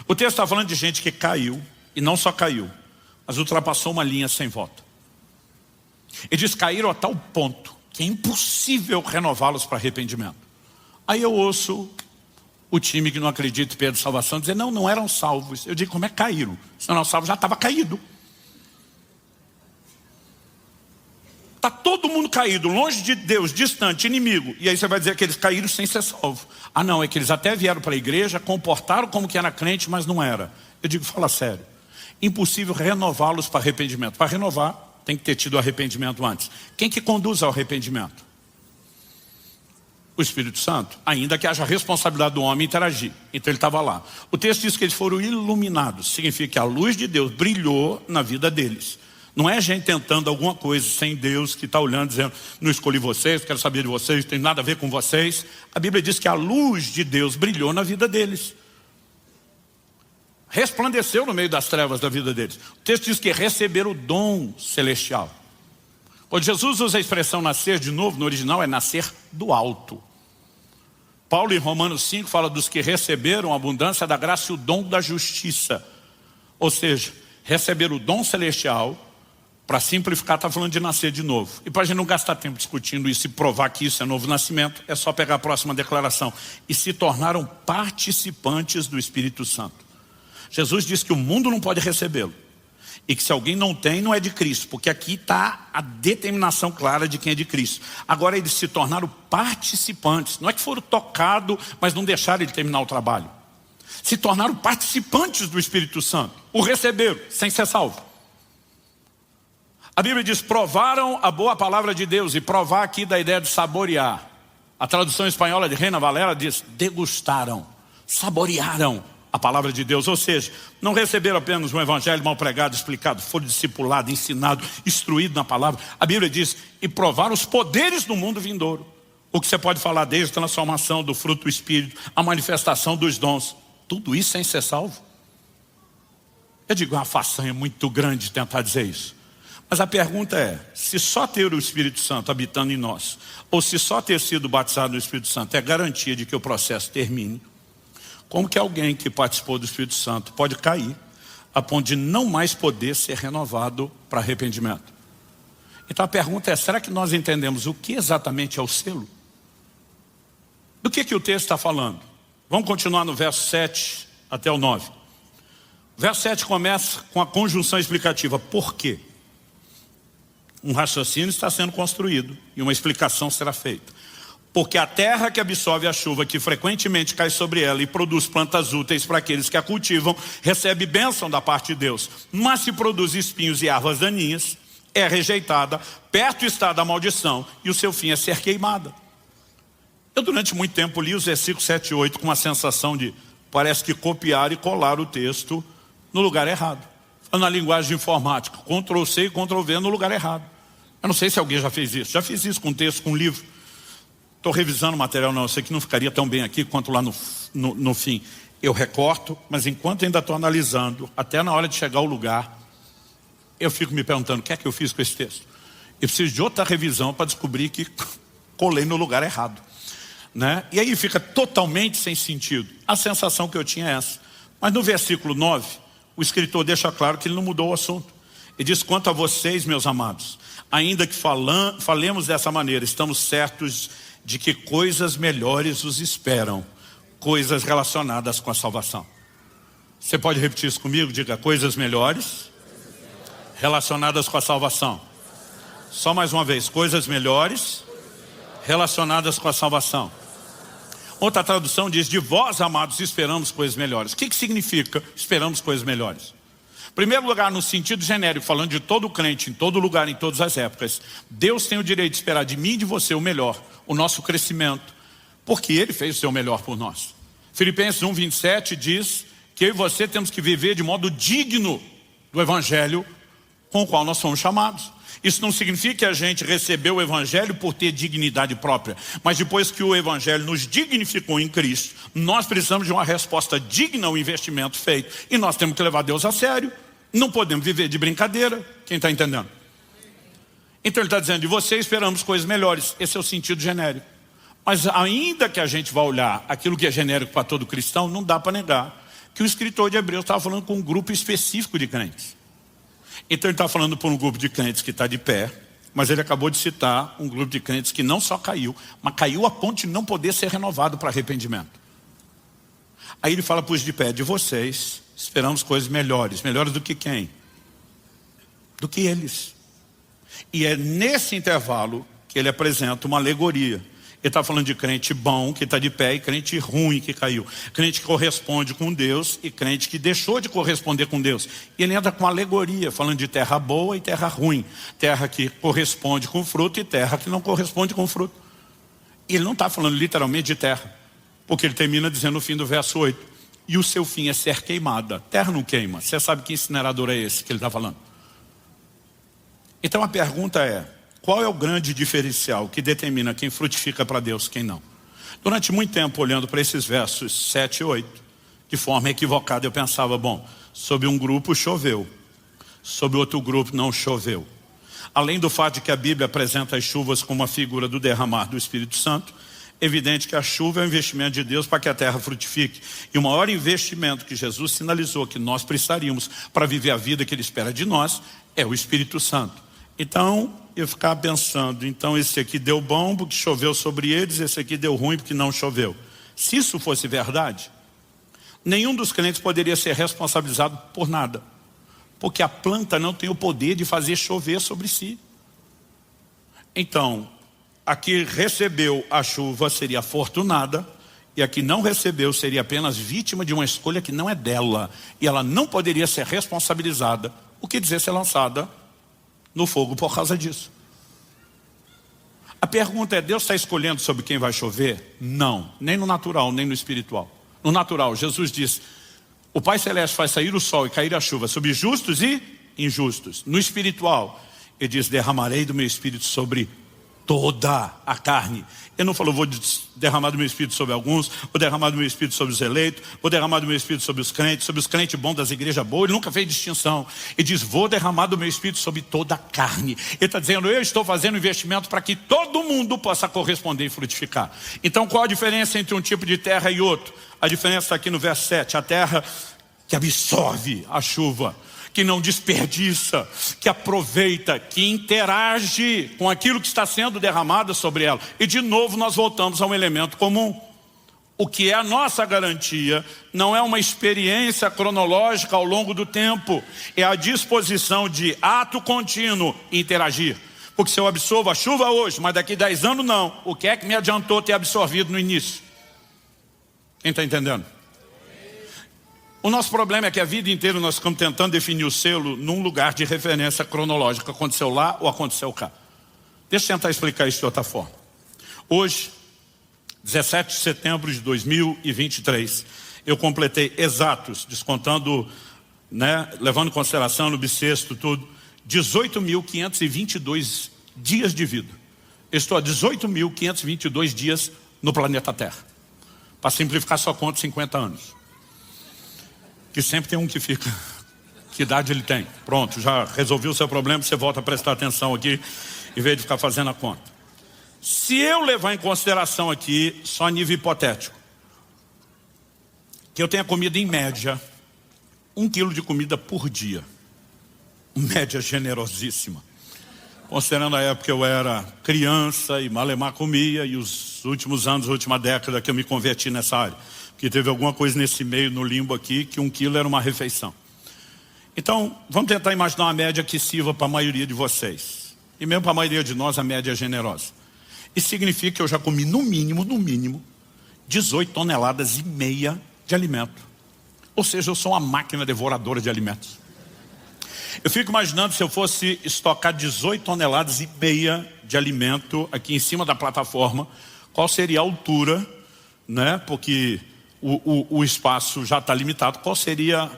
O texto está falando de gente que caiu, e não só caiu, mas ultrapassou uma linha sem volta. Ele diz: caíram a tal ponto que é impossível renová-los para arrependimento. Aí eu ouço o time que não acredita em Pedro salvação dizer: não eram salvos. Eu digo: como é que caíram? Se não eram salvos, já estava caído. Está todo mundo caído, longe de Deus, distante, inimigo. E aí você vai dizer que eles caíram sem ser salvos. Ah não, é que eles até vieram para a igreja, comportaram como que era crente, mas não era. Eu digo: fala sério. Impossível renová-los para arrependimento. Para renovar, tem que ter tido arrependimento antes. Quem que conduz ao arrependimento? O Espírito Santo, ainda que haja responsabilidade do homem interagir. Então ele estava lá. O texto diz que eles foram iluminados. Significa que a luz de Deus brilhou na vida deles. Não é gente tentando alguma coisa sem Deus, que está olhando dizendo: não escolhi vocês, quero saber de vocês, não tem nada a ver com vocês. A Bíblia diz que a luz de Deus brilhou na vida deles. Resplandeceu no meio das trevas da vida deles. O texto diz que receberam o dom celestial. Quando Jesus usa a expressão nascer de novo, no original é nascer do alto. Paulo em Romanos 5 fala dos que receberam a abundância da graça e o dom da justiça. Ou seja, receberam o dom celestial, para simplificar, está falando de nascer de novo. E para a gente não gastar tempo discutindo isso e provar que isso é novo nascimento, é só pegar a próxima declaração. E se tornaram participantes do Espírito Santo. Jesus disse que o mundo não pode recebê-lo. E que se alguém não tem, não é de Cristo. Porque aqui está a determinação clara de quem é de Cristo. Agora eles se tornaram participantes. Não é que foram tocados, mas não deixaram ele terminar o trabalho. Se tornaram participantes do Espírito Santo. O receberam, sem ser salvo. A Bíblia diz: provaram a boa palavra de Deus. E provar aqui da ideia de saborear. A tradução espanhola de Reina Valera diz: degustaram, saborearam a palavra de Deus. Ou seja, não receberam apenas um evangelho mal pregado, explicado, foram discipulados, ensinados, instruídos na palavra. A Bíblia diz, e provaram os poderes do mundo vindouro. O que você pode falar desde a transformação do fruto do Espírito, a manifestação dos dons. Tudo isso sem ser salvo. Eu digo, é uma façanha muito grande tentar dizer isso. Mas a pergunta é, se só ter o Espírito Santo habitando em nós, ou se só ter sido batizado no Espírito Santo é garantia de que o processo termine, como que alguém que participou do Espírito Santo pode cair a ponto de não mais poder ser renovado para arrependimento? Então a pergunta é, será que nós entendemos o que exatamente é o selo? Do que o texto está falando? Vamos continuar no verso 7 até o 9. O verso 7 começa com a conjunção explicativa. Por quê? Um raciocínio está sendo construído e uma explicação será feita. Porque a terra que absorve a chuva que frequentemente cai sobre ela e produz plantas úteis para aqueles que a cultivam, recebe bênção da parte de Deus. Mas se produz espinhos e ervas daninhas, é rejeitada, perto está da maldição e o seu fim é ser queimada. Eu durante muito tempo li os versículos 7 e 8 com uma sensação de, parece que copiar e colar o texto no lugar errado. Na linguagem de informática, Ctrl+C e Ctrl+V no lugar errado. Eu não sei se alguém já fez isso. Já fiz isso com texto, com livro. Estou revisando o material, não. Eu sei que não ficaria tão bem aqui quanto lá no fim. Eu recorto, mas enquanto ainda estou analisando, até na hora de chegar ao lugar, eu fico me perguntando, o que é que eu fiz com esse texto? Eu preciso de outra revisão para descobrir que colei no lugar errado. Né? E aí fica totalmente sem sentido. A sensação que eu tinha é essa. Mas no versículo 9, o escritor deixa claro que ele não mudou o assunto. Ele diz, quanto a vocês, meus amados, ainda que falemos dessa maneira, estamos certos de que coisas melhores os esperam, coisas relacionadas com a salvação. Você pode repetir isso comigo? Diga, coisas melhores relacionadas com a salvação. Só mais uma vez, coisas melhores relacionadas com a salvação. Outra tradução diz, de vós, amados, esperamos coisas melhores. O que significa esperamos coisas melhores? Em primeiro lugar, no sentido genérico, falando de todo crente, em todo lugar, em todas as épocas, Deus tem o direito de esperar de mim e de você o melhor, o nosso crescimento, porque Ele fez o seu melhor por nós. Filipenses 1:27 diz que eu e você temos que viver de modo digno do Evangelho com o qual nós somos chamados. Isso não significa que a gente recebeu o Evangelho por ter dignidade própria, mas depois que o Evangelho nos dignificou em Cristo, nós precisamos de uma resposta digna ao investimento feito, e nós temos que levar Deus a sério. Não podemos viver de brincadeira. Quem está entendendo? Então ele está dizendo, de você esperamos coisas melhores. Esse é o sentido genérico. Mas ainda que a gente vá olhar aquilo que é genérico para todo cristão, não dá para negar que o escritor de Hebreus estava falando com um grupo específico de crentes. Então ele está falando por um grupo de crentes que está de pé, mas ele acabou de citar um grupo de crentes que não só caiu, mas caiu a ponto de não poder ser renovado para arrependimento. Aí ele fala para os de pé, de vocês esperamos coisas melhores. Melhores do que quem? Do que eles. E é nesse intervalo que ele apresenta uma alegoria. Ele está falando de crente bom que está de pé e crente ruim que caiu. Crente que corresponde com Deus e crente que deixou de corresponder com Deus. E ele entra com uma alegoria, falando de terra boa e terra ruim. Terra que corresponde com fruto e terra que não corresponde com fruto. E ele não está falando literalmente de terra, porque ele termina dizendo no fim do verso 8, e o seu fim é ser queimada. Terra não queima. Você sabe que incinerador é esse que ele está falando? Então a pergunta é, qual é o grande diferencial que determina quem frutifica para Deus e quem não? Durante muito tempo, olhando para esses versos 7 e 8, de forma equivocada, eu pensava, bom, sobre um grupo choveu, sobre outro grupo não choveu. Além do fato de que a Bíblia apresenta as chuvas como uma figura do derramar do Espírito Santo, é evidente que a chuva é um investimento de Deus para que a terra frutifique. E o maior investimento que Jesus sinalizou que nós precisaríamos para viver a vida que Ele espera de nós é o Espírito Santo. Então, eu ficava pensando, então esse aqui deu bom porque choveu sobre eles, esse aqui deu ruim porque não choveu. Se isso fosse verdade, nenhum dos crentes poderia ser responsabilizado por nada. Porque a planta não tem o poder de fazer chover sobre si. Então, a que recebeu a chuva seria afortunada, e a que não recebeu seria apenas vítima de uma escolha que não é dela. E ela não poderia ser responsabilizada, o que dizer ser lançada no fogo por causa disso. A pergunta é, Deus está escolhendo sobre quem vai chover? Não, nem no natural, nem no espiritual. No natural, Jesus diz, O Pai Celeste faz sair o sol e cair a chuva sobre justos e injustos. No espiritual, ele diz, derramarei do meu espírito sobre toda a carne. Ele não falou, vou derramar do meu espírito sobre alguns, vou derramar do meu espírito sobre os eleitos, vou derramar do meu espírito sobre os crentes bons das igrejas boas. Ele nunca fez distinção. Ele diz, vou derramar do meu espírito sobre toda a carne. Ele está dizendo, eu estou fazendo investimento para que todo mundo possa corresponder e frutificar. Então qual a diferença entre um tipo de terra e outro? A diferença está aqui no verso 7, a terra que absorve a chuva, que não desperdiça, que aproveita, que interage com aquilo que está sendo derramado sobre ela. E de novo nós voltamos a um elemento comum. O que é a nossa garantia não é uma experiência cronológica ao longo do tempo, é a disposição de ato contínuo interagir. Porque se eu absorvo a chuva hoje, mas daqui 10 anos não, o que é que me adiantou ter absorvido no início? Quem está entendendo? O nosso problema é que a vida inteira nós ficamos tentando definir o selo num lugar de referência cronológica. Aconteceu lá ou aconteceu cá. Deixa eu tentar explicar isso de outra forma. Hoje, 17 de setembro de 2023, eu completei exatos, descontando, levando em consideração no bissexto tudo, 18.522 dias de vida. Eu estou há 18.522 dias no planeta Terra. Para simplificar, só conto 50 anos. Que sempre tem um que fica. Que idade ele tem? Pronto, já resolvi o seu problema, você volta a prestar atenção aqui, em vez de ficar fazendo a conta. Se eu levar em consideração aqui, só a nível hipotético, que eu tenha comido em média 1 quilo de comida por dia. Média generosíssima. Considerando a época que eu era criança e malemar comia, e os últimos anos, a última década que eu me converti nessa área. Que teve alguma coisa nesse meio, no limbo aqui, que 1 quilo era uma refeição. Então, vamos tentar imaginar uma média que sirva para a maioria de vocês. E mesmo para a maioria de nós, a média é generosa. Isso significa que eu já comi, no mínimo, 18 toneladas e meia de alimento. Ou seja, eu sou uma máquina devoradora de alimentos. Eu fico imaginando se eu fosse estocar 18 toneladas e meia de alimento aqui em cima da plataforma, qual seria a altura, porque o espaço já está limitado, qual seria,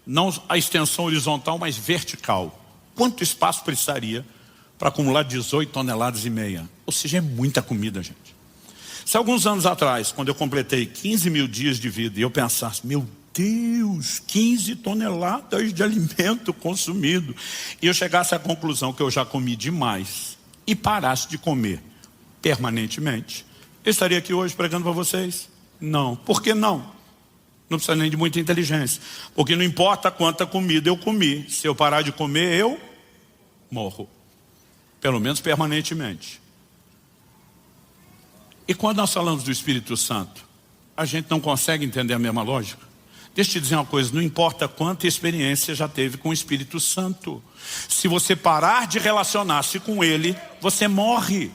não a extensão horizontal, mas vertical. Quanto espaço precisaria para acumular 18 toneladas e meia? Ou seja, é muita comida, gente. Se alguns anos atrás, quando eu completei 15 mil dias de vida, e eu pensasse, meu Deus, 15 toneladas de alimento consumido, e eu chegasse à conclusão que eu já comi demais, e parasse de comer permanentemente, eu estaria aqui hoje pregando para vocês? Não. Por que não? Não precisa nem de muita inteligência. Porque não importa quanta comida eu comi, se eu parar de comer, eu morro. Pelo menos permanentemente. E quando nós falamos do Espírito Santo, a gente não consegue entender a mesma lógica? Deixa eu te dizer uma coisa, não importa quanta experiência já teve com o Espírito Santo. Se você parar de relacionar-se com Ele, você morre.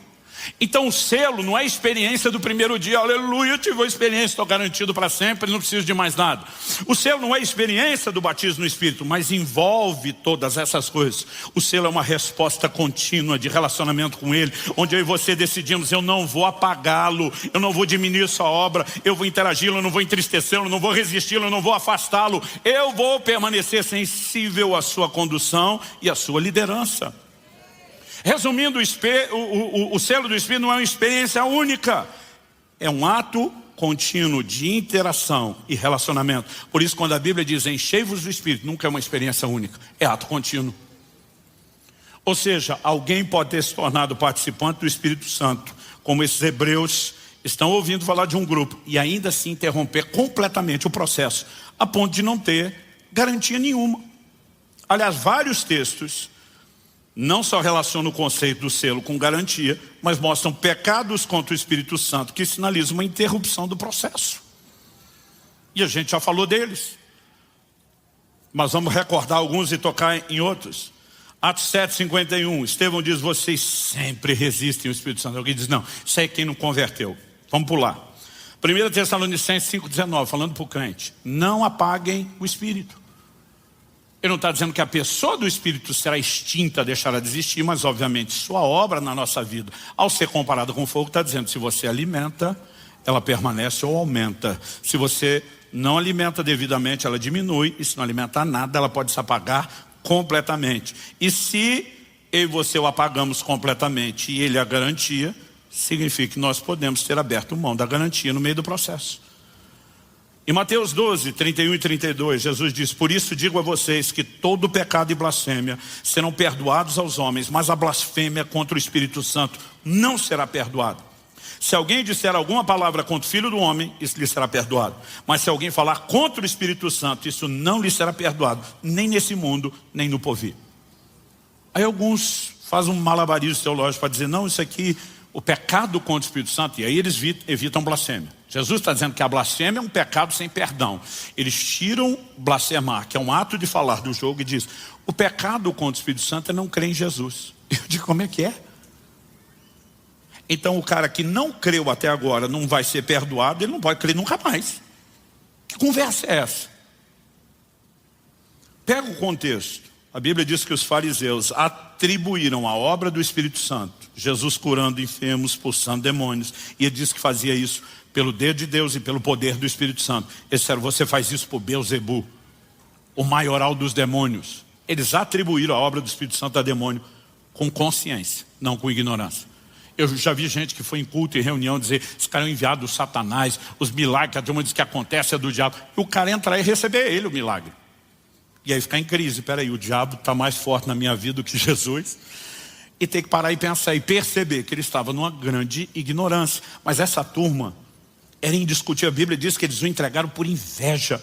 Então o selo não é a experiência do primeiro dia, aleluia, eu tive uma experiência, estou garantido para sempre, não preciso de mais nada. O selo não é a experiência do batismo no Espírito, mas envolve todas essas coisas. O selo é uma resposta contínua de relacionamento com Ele, onde eu e você decidimos, eu não vou apagá-lo, eu não vou diminuir sua obra, eu vou interagi-lo, eu não vou entristecê-lo, eu não vou resisti-lo, eu não vou afastá-lo, eu vou permanecer sensível à sua condução e à sua liderança. Resumindo, o selo do Espírito não é uma experiência única. É um ato contínuo de interação e relacionamento. Por isso, quando a Bíblia diz enchei-vos do Espírito, nunca é uma experiência única. É ato contínuo. Ou seja, alguém pode ter se tornado participante do Espírito Santo, como esses hebreus estão ouvindo falar de um grupo, e ainda assim interromper completamente o processo, a ponto de não ter garantia nenhuma. Aliás, vários textos não só relacionam o conceito do selo com garantia, mas mostram pecados contra o Espírito Santo que sinalizam uma interrupção do processo. E a gente já falou deles. Mas vamos recordar alguns e tocar em outros. Atos 7:51, Estevão diz, vocês sempre resistem ao Espírito Santo. Alguém diz, não, isso aí é quem não converteu. Vamos pular. 1 Tessalonicenses 5:19, falando para o crente, não apaguem o Espírito. Ele não está dizendo que a pessoa do Espírito será extinta, deixará de existir, mas obviamente sua obra na nossa vida, ao ser comparada com o fogo, está dizendo, se você alimenta, ela permanece ou aumenta. Se você não alimenta devidamente, ela diminui, e se não alimentar nada, ela pode se apagar completamente. E se eu e você o apagamos completamente e ele é a garantia, significa que nós podemos ter aberto mão da garantia no meio do processo. Em Mateus 12, 31 e 32, Jesus diz: por isso digo a vocês que todo pecado e blasfêmia serão perdoados aos homens, mas a blasfêmia contra o Espírito Santo não será perdoada. Se alguém disser alguma palavra contra o Filho do Homem, isso lhe será perdoado. Mas se alguém falar contra o Espírito Santo, isso não lhe será perdoado, nem nesse mundo, nem no porvir. Aí alguns fazem um malabarismo teológico para dizer: não, isso aqui, o pecado contra o Espírito Santo, e aí eles evitam blasfêmia. Jesus está dizendo que a blasfêmia é um pecado sem perdão. Eles tiram blasfemar, que é um ato de falar do jogo, e diz: o pecado contra o Espírito Santo é não crer em Jesus. Eu digo: como é que é? Então o cara que não creu até agora não vai ser perdoado, ele não pode crer nunca mais. Que conversa é essa? Pega o contexto. A Bíblia diz que os fariseus atribuíram a obra do Espírito Santo, Jesus curando enfermos, expulsando demônios, e ele disse que fazia isso pelo dedo de Deus e pelo poder do Espírito Santo. Eles disseram: você faz isso por Beelzebu, o maioral dos demônios. Eles atribuíram a obra do Espírito Santo a demônio com consciência, não com ignorância. Eu já vi gente que foi em culto e reunião dizer: esse cara é um enviado do Satanás, os milagres que a turma diz que acontece é do diabo. E o cara entrar e receber ele o milagre. E aí ficar em crise: peraí, o diabo está mais forte na minha vida do que Jesus. E tem que parar e pensar e perceber que ele estava numa grande ignorância. Mas essa turma era indiscutível. A Bíblia diz que eles o entregaram por inveja.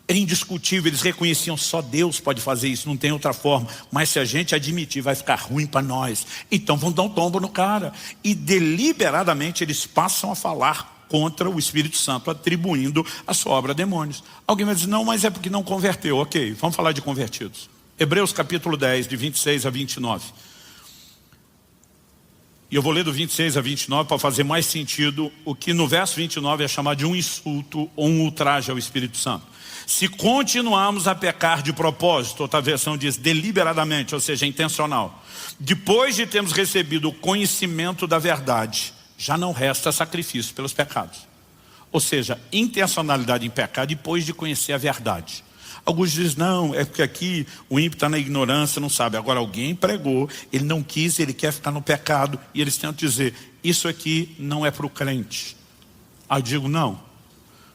Era indiscutível, eles reconheciam: só Deus pode fazer isso, não tem outra forma. Mas se a gente admitir, vai ficar ruim para nós. Então vão dar um tombo no cara. E deliberadamente eles passam a falar contra o Espírito Santo, atribuindo a sua obra a demônios. Alguém vai dizer: não, mas é porque não converteu. Ok, vamos falar de convertidos. Hebreus capítulo 10, de 26 a 29. E eu vou ler do 26 a 29 para fazer mais sentido o que no verso 29 é chamado de um insulto ou um ultraje ao Espírito Santo. Se continuarmos a pecar de propósito, outra versão diz deliberadamente, ou seja, intencional, depois de termos recebido o conhecimento da verdade, já não resta sacrifício pelos pecados. Ou seja, intencionalidade em pecar depois de conhecer a verdade. Alguns dizem: não, é porque aqui o ímpio está na ignorância, não sabe. Agora alguém pregou, ele não quis, ele quer ficar no pecado, e eles tentam dizer: isso aqui não é para o crente. Aí eu digo: não.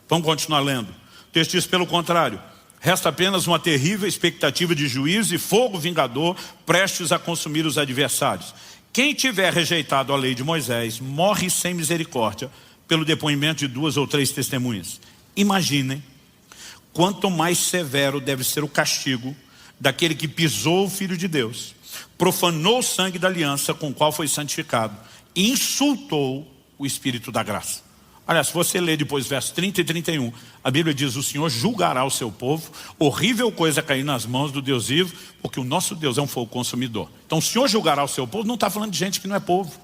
Vamos continuar lendo. O texto diz: pelo contrário, resta apenas uma terrível expectativa de juízo e fogo vingador, prestes a consumir os adversários. Quem tiver rejeitado a lei de Moisés morre sem misericórdia pelo depoimento de 2 ou 3 testemunhas. Imaginem quanto mais severo deve ser o castigo daquele que pisou o Filho de Deus, profanou o sangue da aliança com o qual foi santificado e insultou o Espírito da graça. Olha, se você ler depois versos 30 e 31, a Bíblia diz: o Senhor julgará o seu povo, horrível coisa é cair nas mãos do Deus vivo, porque o nosso Deus é um fogo consumidor. Então o Senhor julgará o seu povo, não está falando de gente que não é povo.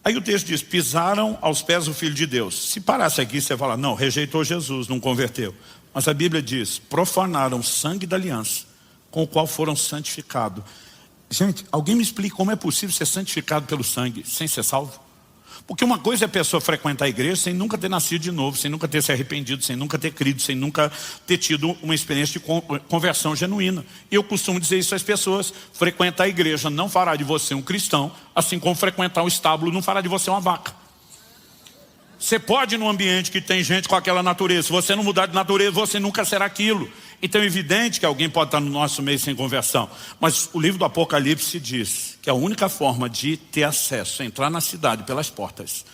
Aí o texto diz: pisaram aos pés o Filho de Deus. Se parasse aqui, você fala: não, rejeitou Jesus, não converteu. Mas a Bíblia diz: profanaram o sangue da aliança, com o qual foram santificados. Gente, alguém me explica como é possível ser santificado pelo sangue sem ser salvo? Porque uma coisa é a pessoa frequentar a igreja sem nunca ter nascido de novo, sem nunca ter se arrependido, sem nunca ter crido, sem nunca ter tido uma experiência de conversão genuína. E eu costumo dizer isso às pessoas: frequentar a igreja não fará de você um cristão, assim como frequentar um estábulo não fará de você uma vaca. Você pode ir num ambiente que tem gente com aquela natureza. Se você não mudar de natureza, você nunca será aquilo. Então é evidente que alguém pode estar no nosso meio sem conversão. Mas o livro do Apocalipse diz que a única forma de ter acesso, entrar na cidade pelas portas,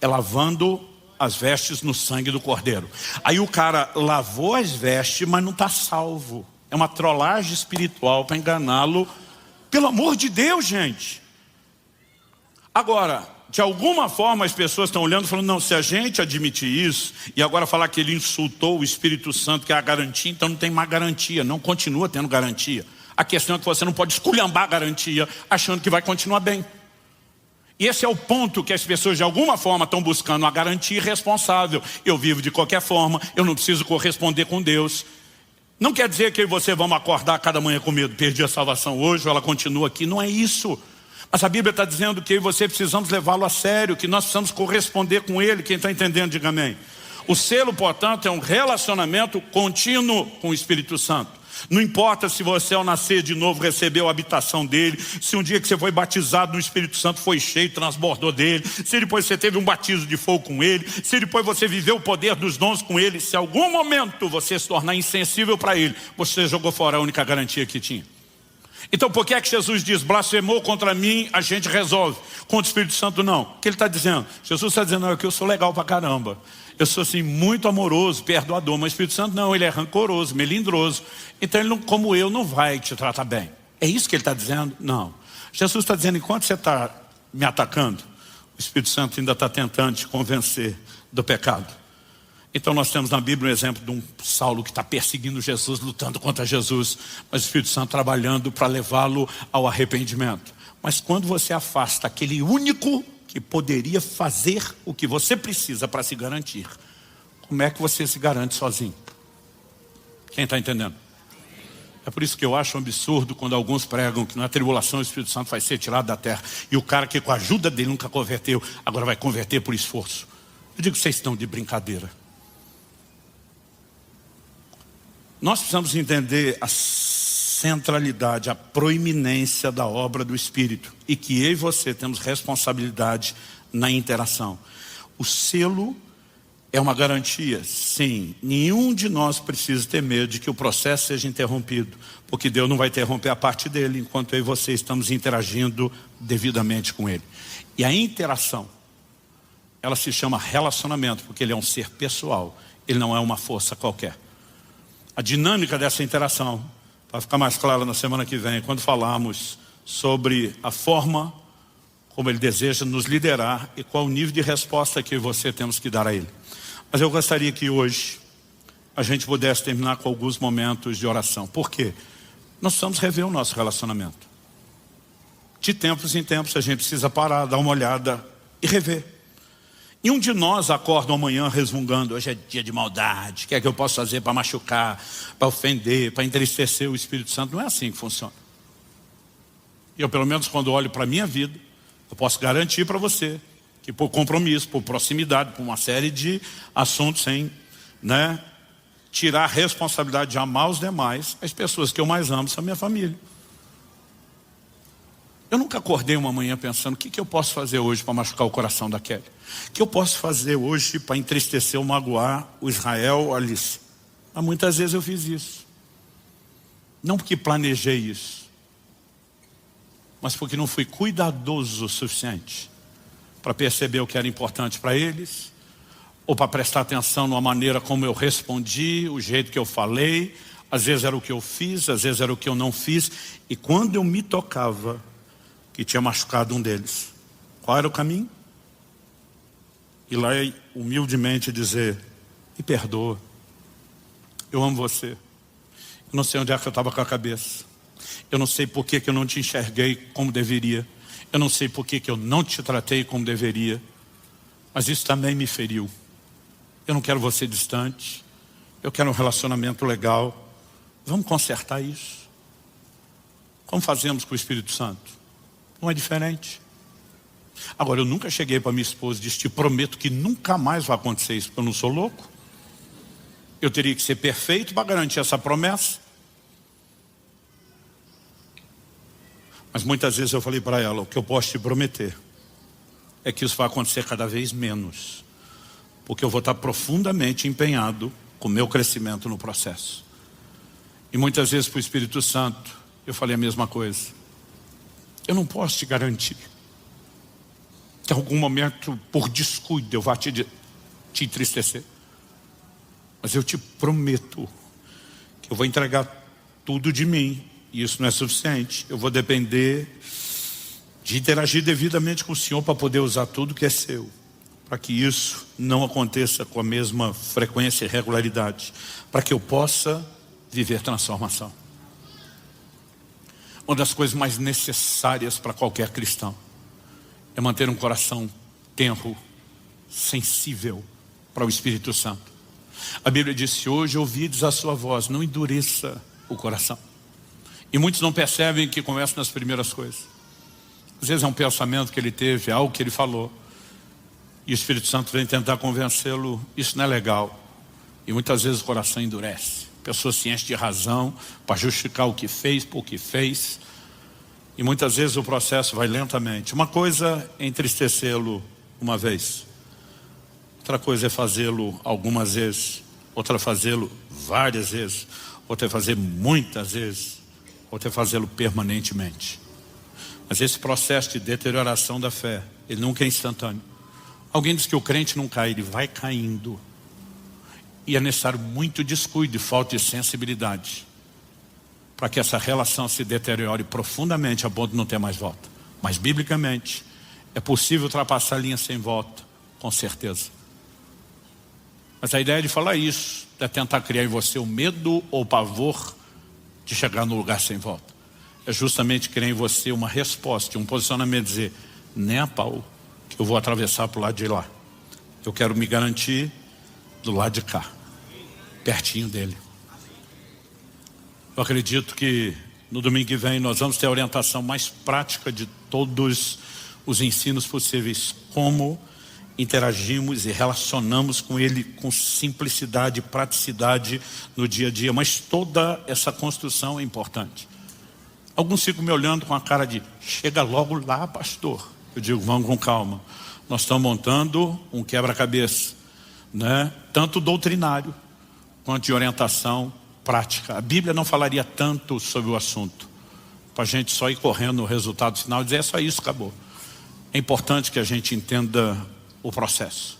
é lavando as vestes no sangue do Cordeiro. Aí o cara lavou as vestes, mas não está salvo. É uma trollagem espiritual para enganá-lo. Pelo amor de Deus, gente. Agora, de alguma forma as pessoas estão olhando e falando: não, se a gente admitir isso e agora falar que ele insultou o Espírito Santo, que é a garantia, então não tem mais garantia, não continua tendo garantia. A questão é que você não pode esculhambar a garantia achando que vai continuar bem. E esse é o ponto que as pessoas de alguma forma estão buscando, a garantia irresponsável. Eu vivo de qualquer forma, eu não preciso corresponder com Deus. Não quer dizer que você vamos acordar cada manhã com medo: perdi a salvação hoje, ou ela continua aqui. Não é isso. Mas a Bíblia está dizendo que eu e você precisamos levá-lo a sério, que nós precisamos corresponder com Ele. Quem está entendendo, diga amém. O selo, portanto, é um relacionamento contínuo com o Espírito Santo. Não importa se você ao nascer de novo recebeu a habitação dele, se um dia que você foi batizado no Espírito Santo foi cheio, transbordou dele, se depois você teve um batismo de fogo com ele, se depois você viveu o poder dos dons com ele, se em algum momento você se tornar insensível para ele, você jogou fora a única garantia que tinha. Então por que é que Jesus diz, blasfemou contra mim, a gente resolve, contra o Espírito Santo não? O que ele está dizendo? Jesus está dizendo, não, é que eu sou legal pra caramba, eu sou assim muito amoroso, perdoador, mas o Espírito Santo não, ele é rancoroso, melindroso, então ele não, como eu, não vai te tratar bem. É isso que ele está dizendo? Não. Jesus está dizendo, enquanto você está me atacando, o Espírito Santo ainda está tentando te convencer do pecado. Então nós temos na Bíblia um exemplo de um Saulo que está perseguindo Jesus, lutando contra Jesus, mas o Espírito Santo trabalhando para levá-lo ao arrependimento. Mas quando você afasta aquele único que poderia fazer o que você precisa para se garantir, como é que você se garante sozinho? Quem está entendendo? É por isso que eu acho um absurdo quando alguns pregam que na tribulação o Espírito Santo vai ser tirado da terra e o cara que com a ajuda dele nunca converteu, agora vai converter por esforço. Eu digo que vocês estão de brincadeira. Nós precisamos entender a centralidade, a proeminência da obra do Espírito e que eu e você temos responsabilidade na interação. O selo é uma garantia, sim. Nenhum de nós precisa ter medo de que o processo seja interrompido, porque Deus não vai interromper a parte dele enquanto eu e você estamos interagindo devidamente com ele. E a interação, ela se chama relacionamento, porque ele é um ser pessoal, ele não é uma força qualquer. A dinâmica dessa interação, para ficar mais clara na semana que vem, quando falarmos sobre a forma como ele deseja nos liderar e qual o nível de resposta que você temos que dar a ele. Mas eu gostaria que hoje a gente pudesse terminar com alguns momentos de oração. Por quê? Nós precisamos rever o nosso relacionamento. De tempos em tempos a gente precisa parar, dar uma olhada e rever. E um de nós acorda amanhã resmungando, hoje é dia de maldade, o que é que eu posso fazer para machucar, para ofender, para entristecer o Espírito Santo? Não é assim que funciona. Eu, pelo menos, quando olho para a minha vida, eu posso garantir para você que por compromisso, por proximidade, por uma série de assuntos sem tirar a responsabilidade de amar os demais, as pessoas que eu mais amo são a minha família. Eu nunca acordei uma manhã pensando, o que eu posso fazer hoje para machucar o coração da Kelly? O que eu posso fazer hoje para entristecer ou magoar o Israel ou a Alice? Mas muitas vezes eu fiz isso. Não porque planejei isso, mas porque não fui cuidadoso o suficiente para perceber o que era importante para eles, ou para prestar atenção na maneira como eu respondi, o jeito que eu falei. Às vezes era o que eu fiz, às vezes era o que eu não fiz. E quando eu me tocava que tinha machucado um deles, qual era o caminho? Ir lá e humildemente dizer, me perdoa, eu amo você, eu não sei onde é que eu estava com a cabeça, eu não sei por que eu não te enxerguei como deveria, eu não sei por que eu não te tratei como deveria, mas isso também me feriu. Eu não quero você distante, eu quero um relacionamento legal, vamos consertar isso. Como fazemos com o Espírito Santo? Não é diferente. Agora, eu nunca cheguei para minha esposa e disse, te prometo que nunca mais vai acontecer isso, porque eu não sou louco. Eu teria que ser perfeito para garantir essa promessa. Mas muitas vezes eu falei para ela, o que eu posso te prometer é que isso vai acontecer cada vez menos, porque eu vou estar profundamente empenhado com o meu crescimento no processo. E muitas vezes para o Espírito Santo eu falei a mesma coisa. Eu não posso te garantir que em algum momento, por descuido, eu vá te entristecer. Mas eu te prometo que eu vou entregar tudo de mim. E isso não é suficiente. Eu vou depender de interagir devidamente com o Senhor para poder usar tudo que é seu. Para que isso não aconteça com a mesma frequência e regularidade. Para que eu possa viver transformação. Uma das coisas mais necessárias para qualquer cristão é manter um coração tenro, sensível para o Espírito Santo. A Bíblia diz, se hoje ouvides a sua voz, não endureça o coração. E muitos não percebem que começam nas primeiras coisas. Às vezes é um pensamento que ele teve, algo que ele falou. E o Espírito Santo vem tentar convencê-lo, isso não é legal. E muitas vezes o coração endurece. A pessoa se enche de razão para justificar o que fez, por que fez. E muitas vezes o processo vai lentamente. Uma coisa é entristecê-lo uma vez. Outra coisa é fazê-lo algumas vezes. Outra é fazê-lo várias vezes. Outra é fazer muitas vezes. Outra é fazê-lo permanentemente. Mas esse processo de deterioração da fé, ele nunca é instantâneo. Alguém diz que o crente não cai, ele vai caindo. E é necessário muito descuido e falta de sensibilidade para que essa relação se deteriore profundamente a ponto de não ter mais volta. Mas biblicamente é possível ultrapassar a linha sem volta, com certeza. Mas a ideia de falar isso é tentar criar em você o medo ou o pavor de chegar no lugar sem volta. É justamente criar em você uma resposta, um posicionamento, dizer, nem a pau que eu vou atravessar para o lado de lá. Eu quero me garantir do lado de cá, pertinho dele. Eu acredito que no domingo que vem nós vamos ter a orientação mais prática de todos os ensinos possíveis, como interagimos e relacionamos com ele com simplicidade e praticidade no dia a dia, mas toda essa construção é importante. Alguns ficam me olhando com a cara de, chega logo lá, pastor. Eu digo, vamos com calma. Nós estamos montando um quebra-cabeça, né? Tanto doutrinário quanto de orientação prática. A Bíblia não falaria tanto sobre o assunto, para a gente só ir correndo no resultado final e dizer, é só isso, acabou. É importante que a gente entenda o processo.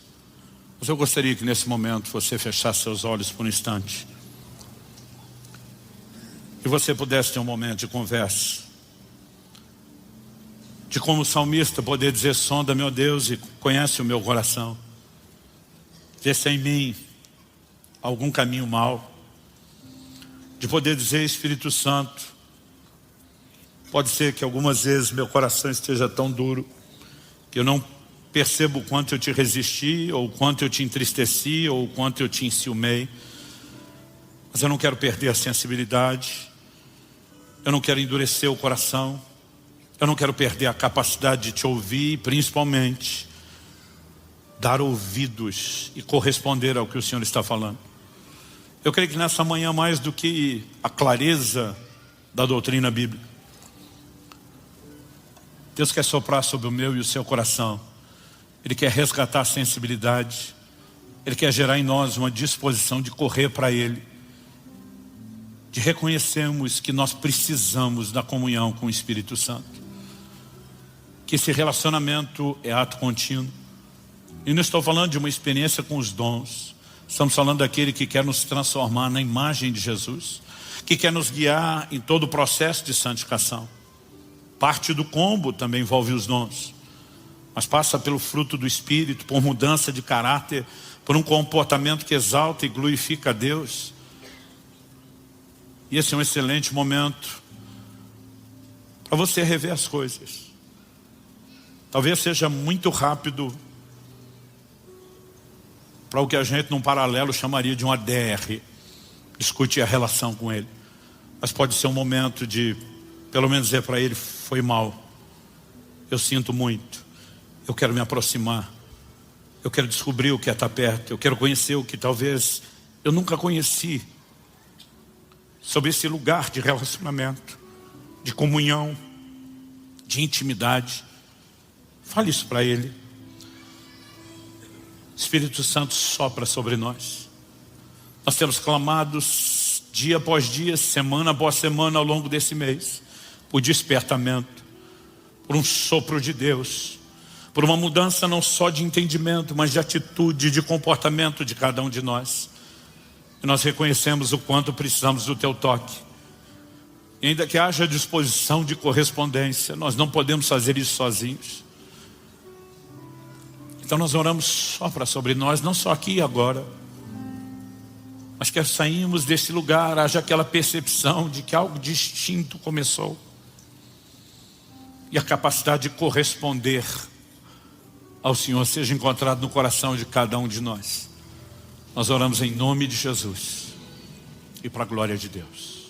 Mas eu gostaria que nesse momento você fechasse seus olhos por um instante e você pudesse ter um momento de conversa, de como o salmista poder dizer, sonda meu Deus e conhece o meu coração, vê se em mim algum caminho mau, de poder dizer, Espírito Santo, pode ser que algumas vezes meu coração esteja tão duro que eu não percebo o quanto eu te resisti, ou o quanto eu te entristeci, ou o quanto eu te enciumei. Mas eu não quero perder a sensibilidade, eu não quero endurecer o coração, eu não quero perder a capacidade de te ouvir e principalmente dar ouvidos e corresponder ao que o Senhor está falando. Eu creio que nessa manhã, mais do que a clareza da doutrina bíblica, Deus quer soprar sobre o meu e o seu coração. Ele quer resgatar a sensibilidade. Ele quer gerar em nós uma disposição de correr para Ele, de reconhecermos que nós precisamos da comunhão com o Espírito Santo, que esse relacionamento é ato contínuo. E não estou falando de uma experiência com os dons, estamos falando daquele que quer nos transformar na imagem de Jesus, que quer nos guiar em todo o processo de santificação. Parte do combo também envolve os dons, mas passa pelo fruto do Espírito, por mudança de caráter, por um comportamento que exalta e glorifica a Deus. E esse é um excelente momento para você rever as coisas. Talvez seja muito rápido para o que a gente num paralelo chamaria de um ADR, discutir a relação com Ele. Mas pode ser um momento de, pelo menos dizer para Ele, foi mal, eu sinto muito, eu quero me aproximar, eu quero descobrir o que é estar perto, eu quero conhecer o que talvez eu nunca conheci, sobre esse lugar de relacionamento, de comunhão, de intimidade. Fale isso para Ele. Espírito Santo sopra sobre nós. Nós temos clamado dia após dia, semana após semana ao longo desse mês, por despertamento, por um sopro de Deus, por uma mudança não só de entendimento, mas de atitude, de comportamento de cada um de nós. E nós reconhecemos o quanto precisamos do teu toque. E ainda que haja disposição de correspondência, nós não podemos fazer isso sozinhos. Então nós oramos sopra sobre nós, não só aqui e agora, mas que saímos desse lugar, haja aquela percepção de que algo distinto começou. E a capacidade de corresponder ao Senhor seja encontrado no coração de cada um de nós. Nós oramos em nome de Jesus e para a glória de Deus.